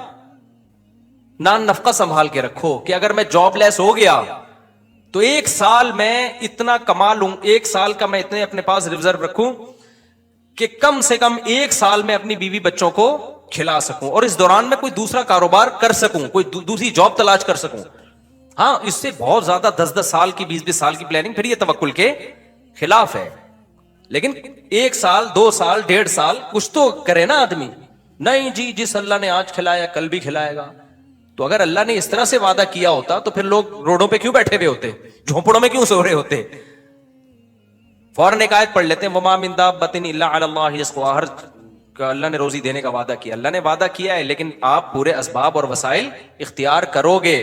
نان نفقہ سنبھال کے رکھو کہ اگر میں جاب لیس ہو گیا تو 1 سال میں اتنا کما لوں، 1 سال کا میں اتنے اپنے پاس ریزرو رکھوں کہ کم سے کم 1 سال میں اپنی بیوی بچوں کو کھلا سکوں اور اس دوران میں کوئی دوسرا کاروبار کر سکوں، کوئی دوسری جاب تلاش کر سکوں. ہاں اس سے بہت زیادہ 10 سال کی 20 سال کی پلاننگ پھر یہ توکل کے خلاف ہے. لیکن 1 سال 2 سال 1.5 سال کچھ تو کرے نا آدمی. نہیں جی جس اللہ نے آج کھلایا کل بھی کھلائے گا. تو اگر اللہ نے اس طرح سے وعدہ کیا ہوتا تو پھر لوگ روڈوں پہ کیوں بیٹھے ہوئے ہوتے، جھونپڑوں میں کیوں سو رہے ہوتے؟ فوراً ایک آیت پڑھ لیتے ہیں وما من دابۃ الا علی اللہ رزقها، ہر اللہ نے روزی دینے کا وعدہ کیا، اللہ نے وعدہ کیا ہے لیکن آپ پورے اسباب اور وسائل اختیار کرو گے.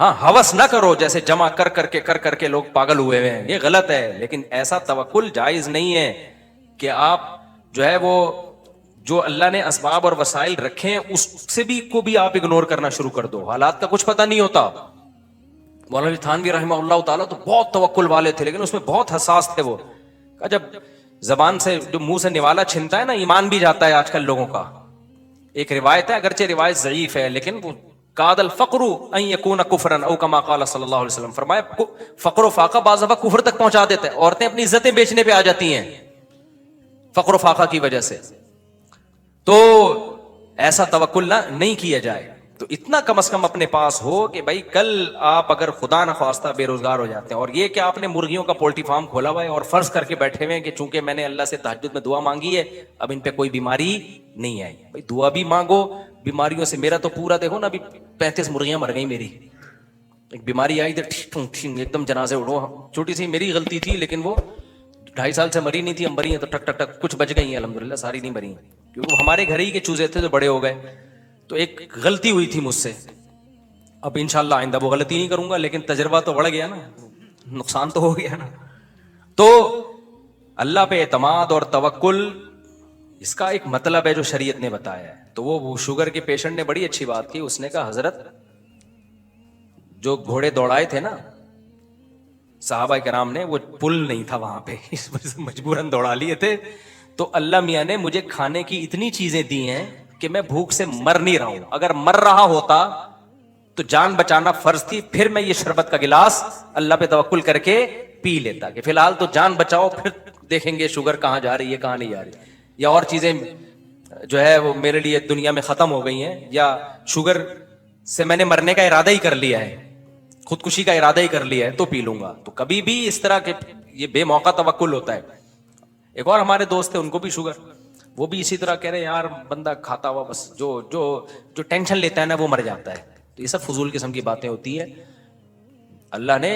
ہاں ہوس نہ کرو جیسے جمع کر کے لوگ پاگل ہوئے ہیں، یہ غلط ہے. لیکن ایسا توکل جائز نہیں ہے کہ آپ جو ہے وہ جو اللہ نے اسباب اور وسائل رکھے ہیں اس سے بھی کو بھی آپ اگنور کرنا شروع کر دو. حالات کا کچھ پتہ نہیں ہوتا. مولوی تھانوی رحمہ اللہ تعالیٰ تو بہت توکل والے تھے لیکن اس میں بہت حساس تھے. وہ جب زبان سے جو منہ سے نوالا چھنتا ہے نا ایمان بھی جاتا ہے آج کل لوگوں کا. ایک روایت ہے اگرچہ روایت ضعیف ہے لیکن وہ قاد الفقر ان یکون کفرا او کما قال صلی اللہ علیہ وسلم، فرمایا فقر و فاقہ بعض دفعہ کفر تک پہنچا دیتا ہے. عورتیں اپنی عزتیں بیچنے پہ آ جاتی ہیں فقر و فاقہ کی وجہ سے. تو ایسا توکل نہیں کیا جائے. تو اتنا کم از کم اپنے پاس ہو کہ بھائی کل آپ اگر خدا نخواستہ بے روزگار ہو جاتے ہیں اور یہ کہ آپ نے مرغیوں کا پولٹری فارم کھولا ہوا ہے اور فرض کر کے بیٹھے ہوئے ہیں کہ چونکہ میں نے اللہ سے تہجد میں دعا مانگی ہے اب ان پہ کوئی بیماری نہیں آئی. بھائی دعا بھی مانگو بیماریوں سے. میرا تو پورا دیکھو نا ابھی 35 مرغیاں مر گئی میری. ایک بیماری آئی تھی ایک دم جنازے اڑو. چھوٹی سی میری غلطی تھی لیکن وہ 2.5 سال سے مری نہیں تھی، ہم مری ہیں تو ٹک ٹک ٹک کچھ بچ گئی ہیں الحمدللہ، ساری نہیں مری کیونکہ وہ ہمارے گھر ہی کے چوزے تھے جو بڑے ہو گئے. تو ایک غلطی ہوئی تھی مجھ سے. اب انشاءاللہ آئندہ وہ غلطی نہیں کروں گا لیکن تجربہ تو بڑھ گیا نا، نقصان تو ہو گیا نا. تو اللہ پہ اعتماد اور توکل اس کا ایک مطلب ہے جو شریعت نے بتایا ہے. تو وہ شوگر کے پیشنٹ نے بڑی اچھی بات کی. اس نے کہا حضرت جو گھوڑے دوڑائے تھے نا صحابہ کرام نے، وہ پل نہیں تھا وہاں پہ، اس وجہ سے مجبوراً دوڑا لیے تھے. تو اللہ میاں نے مجھے کھانے کی اتنی چیزیں دی ہیں کہ میں بھوک سے مر نہیں رہا ہوں. اگر مر رہا ہوتا تو جان بچانا فرض تھی، پھر میں یہ شربت کا گلاس اللہ پہ توکل کر کے پی لیتا کہ فی الحال تو جان بچاؤ، پھر دیکھیں گے شوگر کہاں جا رہی ہے کہاں نہیں جا رہی، یا اور چیزیں جو ہے وہ میرے لیے دنیا میں ختم ہو گئی ہیں، یا شوگر سے میں نے مرنے کا ارادہ ہی کر لیا ہے، خودکشی کا ارادہ ہی کر لیا ہے تو پی لوں گا. تو کبھی بھی اس طرح کے یہ بے موقع توکل ہوتا ہے. ایک اور ہمارے دوست تھے ان کو بھی شوگر، وہ بھی اسی طرح کہہ رہے یار بندہ کھاتا ہوا بس جو ٹینشن لیتا ہے نا وہ مر جاتا ہے. تو یہ سب فضول قسم کی باتیں ہوتی ہے. اللہ نے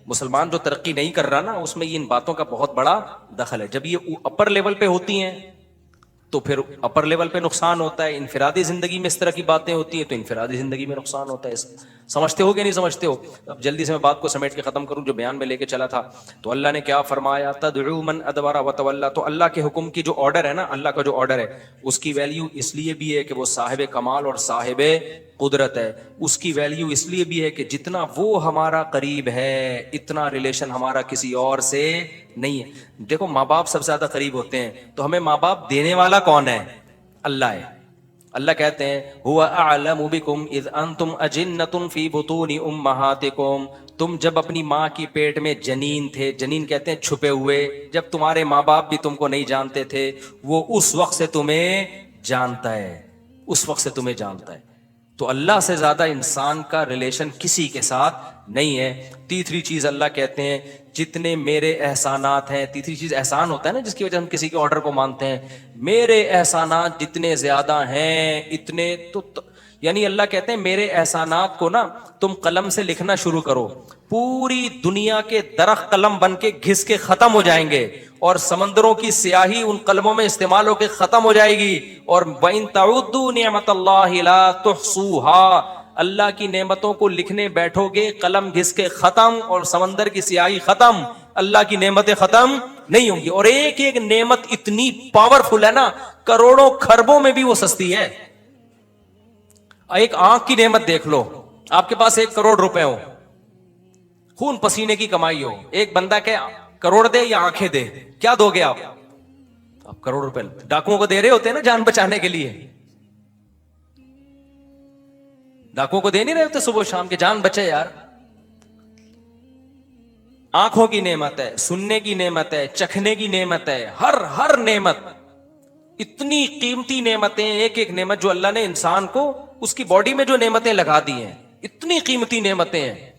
مسلمان جو ترقی نہیں کر رہا نا اس میں ان باتوں کا بہت بڑا دخل ہے. جب یہ اپر لیول پہ ہوتی ہیں تو پھر اپر لیول پہ نقصان ہوتا ہے. انفرادی زندگی میں اس طرح کی باتیں ہوتی ہیں تو انفرادی زندگی میں نقصان ہوتا ہے. سمجھتے ہو کہ نہیں سمجھتے ہو؟ اب جلدی سے میں بات کو سمیٹ کے ختم کروں جو بیان میں لے کے چلا تھا. تو اللہ نے کیا فرمایا؟ تدعو من ادبر وتولى. تو اللہ کے حکم کی جو آرڈر ہے نا, اللہ کا جو آرڈر ہے اس کی ویلیو اس لیے بھی ہے کہ وہ صاحب کمال اور صاحب قدرت ہے. اس کی ویلیو اس لیے بھی ہے کہ جتنا وہ ہمارا قریب ہے اتنا ریلیشن ہمارا کسی اور سے نہیں ہے. دیکھو ماں باپ سب سے زیادہ قریب ہوتے ہیں تو ہمیں ماں باپ دینے والا کون ہے؟ اللہ ہے. اللہ کہتے ہیں هو اعلم بكم اذ انتم اجنة في بطون امهاتكم. تم جب اپنی ماں کی پیٹ میں جنین تھے, جنین کہتے ہیں چھپے ہوئے, جب تمہارے ماں باپ بھی تم کو نہیں جانتے تھے, وہ اس وقت سے تمہیں جانتا ہے, اس وقت سے تمہیں جانتا ہے. تو اللہ سے زیادہ انسان کا ریلیشن کسی کے ساتھ نہیں ہے. تیسری چیز اللہ کہتے ہیں جتنے میرے احسانات ہیں, تیسری چیز احسان ہوتا ہے نا جس کی وجہ ہم کسی کے آرڈر کو مانتے ہیں, میرے احسانات جتنے زیادہ ہیں اتنے تو یعنی اللہ کہتے ہیں میرے احسانات کو نا تم قلم سے لکھنا شروع کرو, پوری دنیا کے درخت قلم بن کے گھس کے ختم ہو جائیں گے اور سمندروں کی سیاہی ان قلموں میں استعمال ہو کے ختم ہو جائے گی. اور وَإِن تَعُدُّوا نِعْمَةَ اللَّهِ لَا تُحْصُوهَا. اللہ کی نعمتوں کو لکھنے بیٹھو گے قلم گھس کے ختم اور سمندر کی سیاہی ختم, اللہ کی نعمتیں ختم نہیں ہوں گی. اور ایک ایک نعمت اتنی پاورفل ہے نا, کروڑوں خربوں میں بھی وہ سستی ہے. ایک آنکھ کی نعمت دیکھ لو, آپ کے پاس 1 کروڑ روپے ہو, خون پسینے کی کمائی ہو, ایک بندہ کہ کروڑ دے یا آنکھیں دے, کیا دو گے آپ؟ آپ کروڑ روپے ڈاکوؤں کو دے رہے ہوتے ہیں نا جان بچانے کے لیے, ڈاکوؤں کو دے نہیں رہے ہوتے صبح شام کے جان بچے یار. آنکھوں کی نعمت ہے, سننے کی نعمت ہے, چکھنے کی نعمت ہے, ہر نعمت اتنی قیمتی نعمتیں, ایک ایک نعمت جو اللہ نے انسان کو اس کی باڈی میں جو نعمتیں لگا دی ہیں اتنی قیمتی نعمتیں ہیں.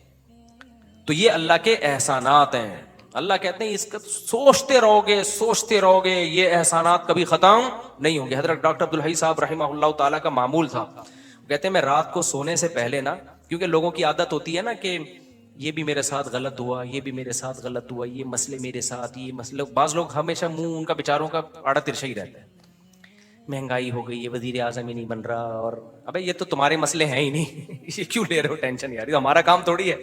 تو یہ اللہ کے احسانات ہیں. اللہ کہتے ہیں اس کا سوچتے رہو گے یہ احسانات کبھی ختم نہیں ہوں گے. حضرت ڈاکٹر عبدالحی صاحب رحمہ اللہ تعالیٰ کا معمول تھا, کہتے ہیں میں رات کو سونے سے پہلے نا, کیونکہ لوگوں کی عادت ہوتی ہے نا کہ یہ بھی میرے ساتھ غلط ہوا, یہ بھی میرے ساتھ غلط ہوا, یہ مسئلے میرے ساتھ, یہ مسئلے, بعض لوگ ہمیشہ منہ ان کا بیچاروں کا آڑا ترچھا ہی رہتا ہے, مہنگائی ہو گئی, یہ وزیر اعظم ہی نہیں بن رہا, اور ابے یہ تو تمہارے مسئلے ہیں ہی نہیں, یہ کیوں لے رہے ہو ٹینشن یار, یہ ہمارا کام تھوڑی ہے,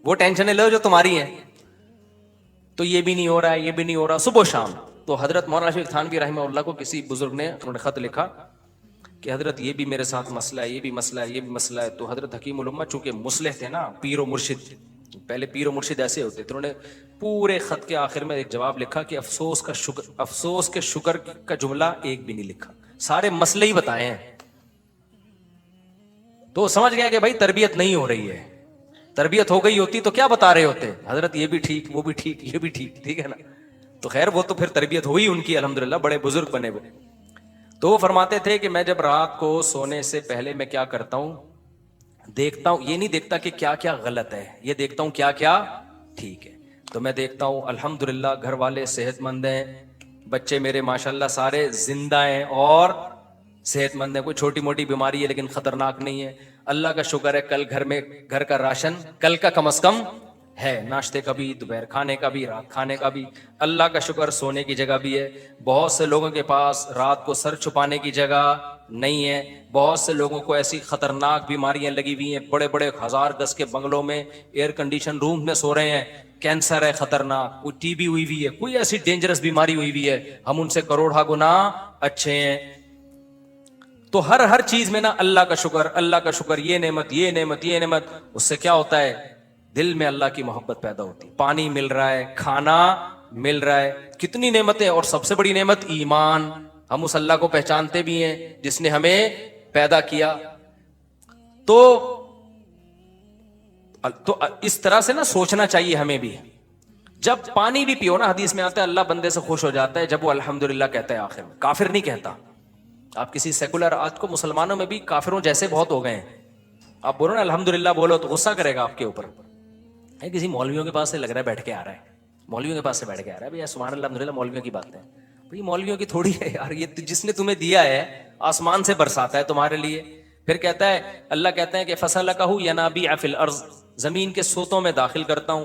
وہ ٹینشنیں لو جو تمہاری ہیں. تو یہ بھی نہیں ہو رہا ہے, یہ بھی نہیں ہو رہا, صبح شام. تو حضرت مولانا شفیق تھانوی رحمہ اللہ کو کسی بزرگ نے خط لکھا کہ حضرت یہ بھی میرے ساتھ مسئلہ ہے, یہ بھی مسئلہ ہے, یہ بھی مسئلہ ہے. تو حضرت حکیم الامہ چونکہ مصلح تھے نا, پیر و مرشد, پہلے پیر و مرشد ایسے ہوتے تھے, انہوں نے پورے خط کے آخر میں ایک جواب لکھا کہ افسوس کے شکر کا جملہ ایک بھی نہیں لکھا, سارے مسئلے ہی بتائے ہیں. تو سمجھ گیا کہ بھائی تربیت نہیں ہو رہی ہے, تربیت ہو گئی ہوتی تو کیا بتا رہے ہوتے حضرت, یہ بھی ٹھیک, وہ بھی ٹھیک, یہ بھی ٹھیک, ٹھیک ہے نا. تو خیر وہ تو پھر تربیت ہوئی ان کی الحمدللہ, بڑے بزرگ بنے وہ. تو وہ فرماتے تھے کہ میں جب رات کو سونے سے پہلے میں کیا کرتا ہوں, دیکھتا ہوں, یہ نہیں دیکھتا کہ کیا کیا غلط ہے, یہ دیکھتا ہوں کیا کیا ٹھیک ہے. تو میں دیکھتا ہوں الحمدللہ گھر والے صحت مند ہیں, بچے میرے ماشاءاللہ سارے زندہ ہیں اور صحت مند ہیں, کوئی چھوٹی موٹی بیماری ہے لیکن خطرناک نہیں ہے. اللہ کا شکر ہے کل گھر میں گھر کا راشن کل کا کم از کم ہے, ناشتے کا بھی, دوپہر کھانے کا بھی, رات کھانے کا بھی. اللہ کا شکر سونے کی جگہ بھی ہے. بہت سے لوگوں کے پاس رات کو سر چھپانے کی جگہ نہیں ہے, بہت سے لوگوں کو ایسی خطرناک بیماریاں لگی ہوئی ہیں, بڑے بڑے 1000 گز کے بنگلوں میں ایئر کنڈیشن روم میں سو رہے ہیں, کینسر ہے خطرناک, کوئی ٹی بی ہوئی ہوئی ہے, کوئی ایسی ڈینجرس بیماری ہوئی ہوئی ہے, ہم ان سے کروڑا گنا اچھے ہیں. تو ہر چیز میں نا اللہ کا شکر, اللہ کا شکر, یہ نعمت, یہ نعمت, یہ نعمت. اس سے کیا ہوتا ہے, دل میں اللہ کی محبت پیدا ہوتی. پانی مل رہا ہے, کھانا مل رہا ہے, کتنی نعمتیں. اور سب سے بڑی نعمت ایمان, ہم اس اللہ کو پہچانتے بھی ہیں جس نے ہمیں پیدا کیا. تو اس طرح سے نا سوچنا چاہیے ہمیں بھی. جب پانی بھی پیو نا, حدیث میں آتا ہے اللہ بندے سے خوش ہو جاتا ہے جب وہ الحمدللہ کہتا ہے آخر میں, کافر نہیں کہتا. آپ کسی سیکولر, آج کو مسلمانوں میں بھی کافروں جیسے بہت ہو گئے ہیں, آپ بولو نا الحمدللہ بولو تو غصہ کرے گا آپ کے اوپر. کسی مولویوں کے پاس سے لگ رہا ہے بیٹھ کے آ رہا ہے, مولویوں کے پاس سے بیٹھ کے آ رہا ہے, بھائی سبحان اللہ الحمدللہ مولویوں کی باتیں. بھئی مولویوں کی تھوڑی ہے یار, یہ جس نے تمہیں دیا ہے آسمان سے برساتا ہے تمہارے لیے. پھر کہتا ہے اللہ کہتا ہے کہ فَسَلَكَهُ يَنَابِيعَ فِي الْأَرْضِ, زمین کے سوتوں میں داخل کرتا ہوں,